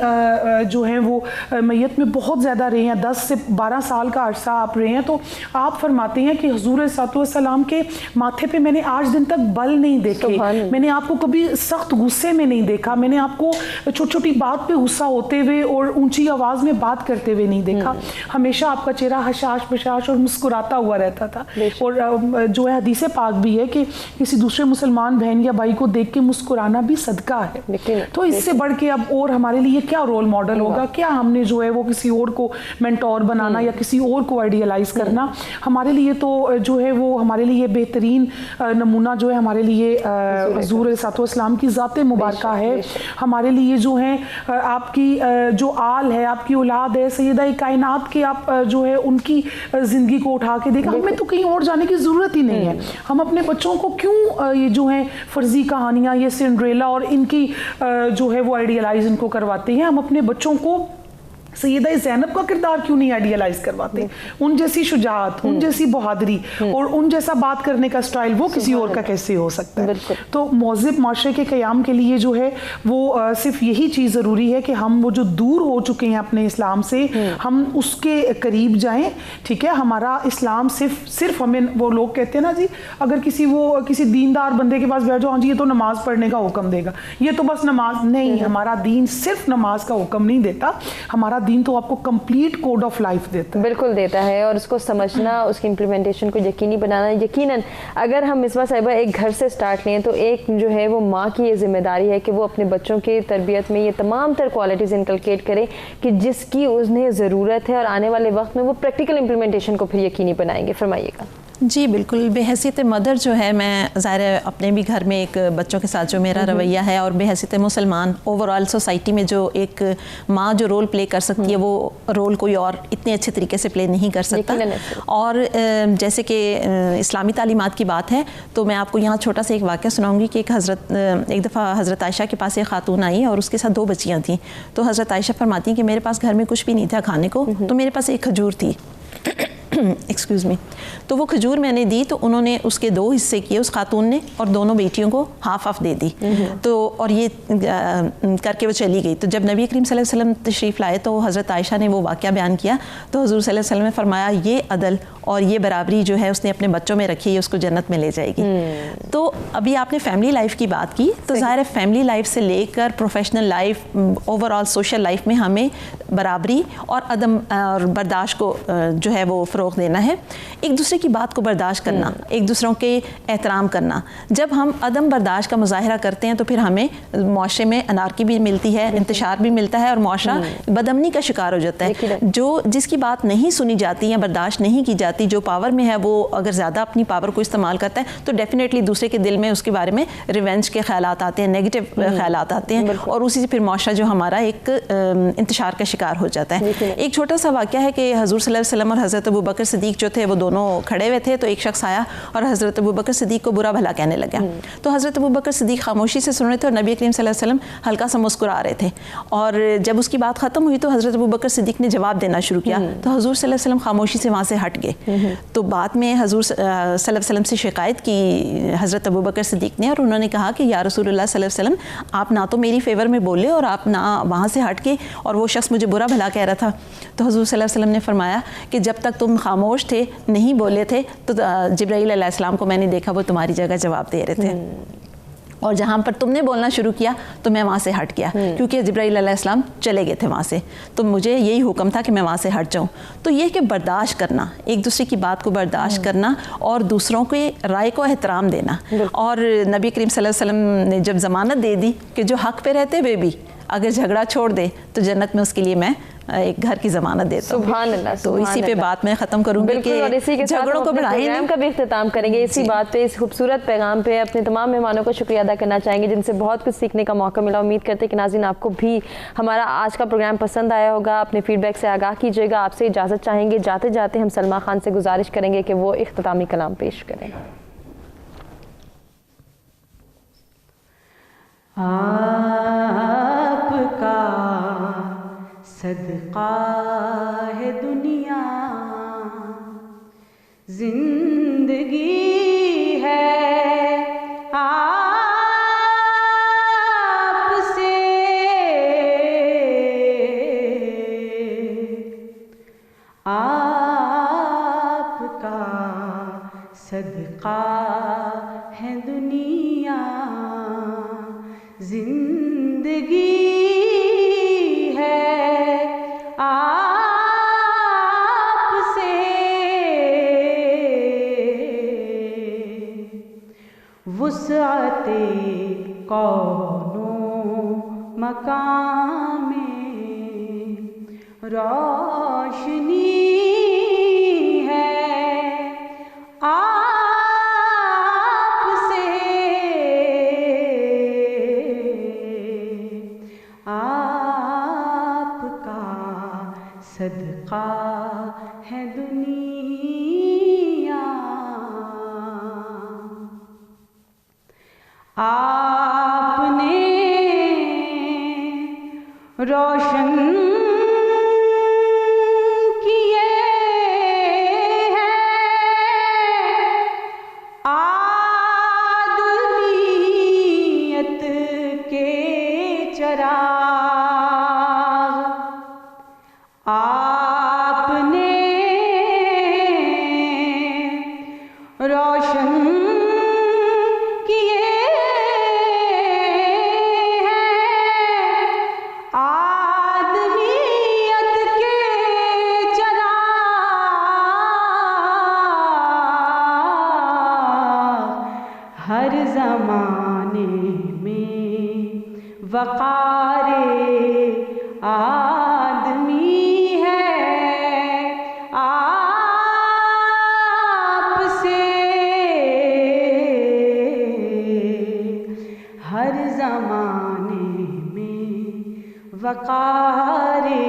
जो है वो मैयत में बहुत ज़्यादा रहे हैं, 10 से 12 साल का अरसा आप रहे हैं, तो आप फरमाते हैं कि हुजूर सल्लल्लाहु के माथे पे मैंने आज दिन तक बल नहीं देखे, मैंने आपको कभी सख्त गुस्से में नहीं देखा, मैंने आपको छोटी छोटी बात पे गुस्सा होते हुए और ऊंची आवाज़ में बात करते हुए नहीं देखा, हमेशा आपका चेहरा हशाश बशाश और मुस्कुराता हुआ रहता था। और जो है हदीस पाक भी है कि किसी दूसरे मुसलमान बहन या भाई को देख के मुस्कुराना भी सदका है। तो इससे बढ़ के अब और हमारे लिए क्या रोल मॉडल होगा, क्या हमने जो है वो किसी और को मेंटोर बनाना या किसी और को आइडियलाइज करना, हमारे लिए तो जो है वो हमारे लिए बेहतरीन नमूना जो है हमारे लिए हुजूर सल्लल्लाहु की ज़ात मुबारका है। हमारे लिए जो है आपकी जो आल है, आपकी औलाद है, सैयदा कायनात के आप जो है उनकी ज़िंदगी को उठा के देखा, हमें तो कहीं और जाने की ज़रूरत ही नहीं है। हम अपने बच्चों को क्यों ये जो है फर्जी कहानियाँ, ये सिंड्रेला और इनकी जो है वो आइडियलाइज इनको करवाते हैं। हम अपने बच्चों को सैयदा ज़ैनब का किरदार क्यों नहीं आइडियलाइज करवाते, उन जैसी शुजाअत, उन जैसी बहादुरी और उन जैसा बात करने का स्टाइल वो किसी और का कैसे हो सकता है। तो महज़ब माशरे के क़याम के लिए जो है वो सिर्फ यही चीज़ ज़रूरी है कि हम वो जो दूर हो चुके हैं अपने इस्लाम से, हम उसके करीब जाएं। ठीक है, हमारा इस्लाम सिर्फ हमें, वो लोग कहते हैं ना जी, अगर किसी दीनदार बंदे के पास बैठ जाओ, हाँ जी ये तो नमाज पढ़ने का हुक्म देगा, ये तो बस नमाज नहीं, हमारा दीन सिर्फ नमाज का हुक्म नहीं देता, हमारा दीन तो आपको कंप्लीट कोड ऑफ लाइफ देता है। बिल्कुल देता है, और उसको समझना, उसकी इम्प्लीमेंटेशन को यकीनी बनाना, यकीनन अगर हम मिसबा साहिबा एक घर से स्टार्ट लें तो एक जो है वो माँ की ये जिम्मेदारी है कि वो अपने बच्चों की तरबियत में ये तमाम तर क्वालिटीज़ इनकलकेट करे कि जिसकी उन्हें ज़रूरत है, और आने वाले वक्त में वो प्रैक्टिकल इम्प्लीमेंटेशन को फिर यकीनी बनाएंगे। फरमाइएगा। जी बिल्कुल, बेहैसियत मदर जो है, मैं ज़ाहिर है अपने भी घर में एक बच्चों के साथ जो मेरा रवैया है, और बेहैसियत मुसलमान ओवरऑल सोसाइटी में जो एक माँ जो रोल प्ले कर सकती है वो रोल कोई और इतने अच्छे तरीके से प्ले नहीं कर सकता। और जैसे कि इस्लामी तालीमात की बात है तो मैं आपको यहाँ छोटा सा एक वाक़या सुनाऊँगी कि एक दफ़ा हज़रत आयशा के पास एक खातून आई और उसके साथ 2 बच्चियाँ थीं। तो हज़रत आयशा फरमाती हैं कि मेरे पास घर में कुछ भी नहीं था खाने को, तो मेरे पास एक खजूर थी एक्सक्यूज़ मी, तो वो खजूर मैंने दी, तो उन्होंने उसके 2 हिस्से किए उस खातून ने, और दोनों बेटियों को हाफ दे दी। तो और ये करके वो चली गई। तो जब नबी करीम सल्लल्लाहु अलैहि वसल्लम तशरीफ़ लाए तो हज़रत आयशा ने वो वाक़या बयान किया, तो हुज़ूर सल्लल्लाहु अलैहि वसल्लम ने फरमाया ये अदल और ये बराबरी जो है उसने अपने बच्चों में रखी है, उसको जन्नत में ले जाएगी। तो अभी आपने फैमिली लाइफ की बात की, तो ज़ाहिर है फैमिली लाइफ से लेकर professional life, overall social life में हमें बराबरी और अदम और बर्दाश्त को जो है वो फ़रोग़ फ़रोग़ देना है। एक दूसरे की बात को बर्दाश्त करना, एक दूसरों के एहतराम करना। जब हम अदम बर्दाश्त का मुज़ाहिरा करते हैं तो फिर हमें मुआशरे में अनारकी भी मिलती है, इंतशार भी मिलता है और मुआशरा बदअमनी का शिकार हो जाता है। जो जिसकी बात नहीं सुनी जाती या बर्दाश्त नहीं की जाती, जो पावर में है, वो अगर ज़्यादा अपनी पावर को इस्तेमाल करता है तो डेफिनेटली दूसरे के दिल में उसके बारे में रिवेंज के ख्यालात आते हैं, नेगेटिव ख्यालात आते हैं और उसी से फिर मुआशरा जो हमारा एक इंतशार का शिकार हो जाता है। एक छोटा सा वाक़या है कि हज़ूर सल्लल्लाहु अलैहि वसल्लम और हज़रत अबू बकर सिद्दीक़ जो थे वो दोनों खड़े हुए थे, तो एक शख्स आया और हज़रत अबू बकर सिद्दीक़ को बुरा भला कहने लगा। तो हज़रत अबू बकर सिद्दीक़ खामोशी से सुन रहे थे और नबी करीम सल्लल्लाहु अलैहि वसल्लम हल्का सा मुस्कुरा रहे थे। और जब उसकी बात ख़त्म हुई तो हज़रत अबू बकर सिद्दीक़ ने जवाब देना शुरू किया, तो हज़ूर सल्लल्लाहु अलैहि वसल्लम खामोशी से वहाँ से हट गए। तो बाद में हज़ूर सल्लल्लाहु अलैहि वसल्लम से शिकायत की हज़रत अबू बकर सिद्दीक़ ने और उन्होंने कहा कि या रसूलुल्लाह सल्लल्लाहु अलैहि वसल्लम, आप ना तो मेरी फेवर में बोले और आप ना वहाँ से हट के और वो शख्स मुझे बुरा भला कह रहा था। तो हज़ूर सल्लल्लाहु अलैहि वसल्लम ने फरमाया कि जब तक तुम खामोश थे, नहीं बोले थे, तो जिब्राईल अलैहिस्सलाम को मैंने देखा वो तुम्हारी जगह जवाब दे रहे थे और जहाँ पर तुमने बोलना शुरू किया तो मैं वहाँ से हट गया, क्योंकि जिब्राईल अलैहिस्सलाम चले गए थे वहाँ से, तो मुझे यही हुक्म था कि मैं वहाँ से हट जाऊँ। तो ये कि बर्दाश्त करना, एक दूसरे की बात को बर्दाश्त करना और दूसरों के राय को एहतराम देना। और नबी करीम सल्लल्लाहु अलैहि वसल्लम ने जब ज़मानत दे दी कि जो हक़ पे रहते हुए भी अगर झगड़ा छोड़ दे तो जन्नत में उसके लिए मैं एक घर की ज़मानत देता हूँ। सुभान अल्लाह। तो इसी पे बात मैं ख़त्म करूँगी कि झगड़ों को बढ़ाएं का भी इख्तिताम करेंगे। इसी बात पे, इस खूबसूरत पैगाम पे अपने तमाम मेहमानों का शुक्रिया अदा करना चाहेंगे जिनसे बहुत कुछ सीखने का मौका मिला। उम्मीद करते हैं कि नाज़रीन आपको भी हमारा आज का प्रोग्राम पसंद आया होगा। अपने फीडबैक से आगाह कीजिएगा। आपसे इजाज़त चाहेंगे। जाते जाते हम सलमा खान से गुजारिश करेंगे कि वो इख्तितामी कलाम पेश करें। आपका सदका है दुनिया, जिंदगी है आपसे, आपका सदका है दुनिया, जिंदगी है आपसे, वुसअते कौनो मकाम में रोशनी है आपसे, आपका सदका है दुनिया। आपने रोशन किए हैं आदमियत के चराग, आपने रोशन किए हैं आदमियत के चराग, हर ज़माने में वक़ारे आदमी है आपसे, हर ज़माने में वक़ारे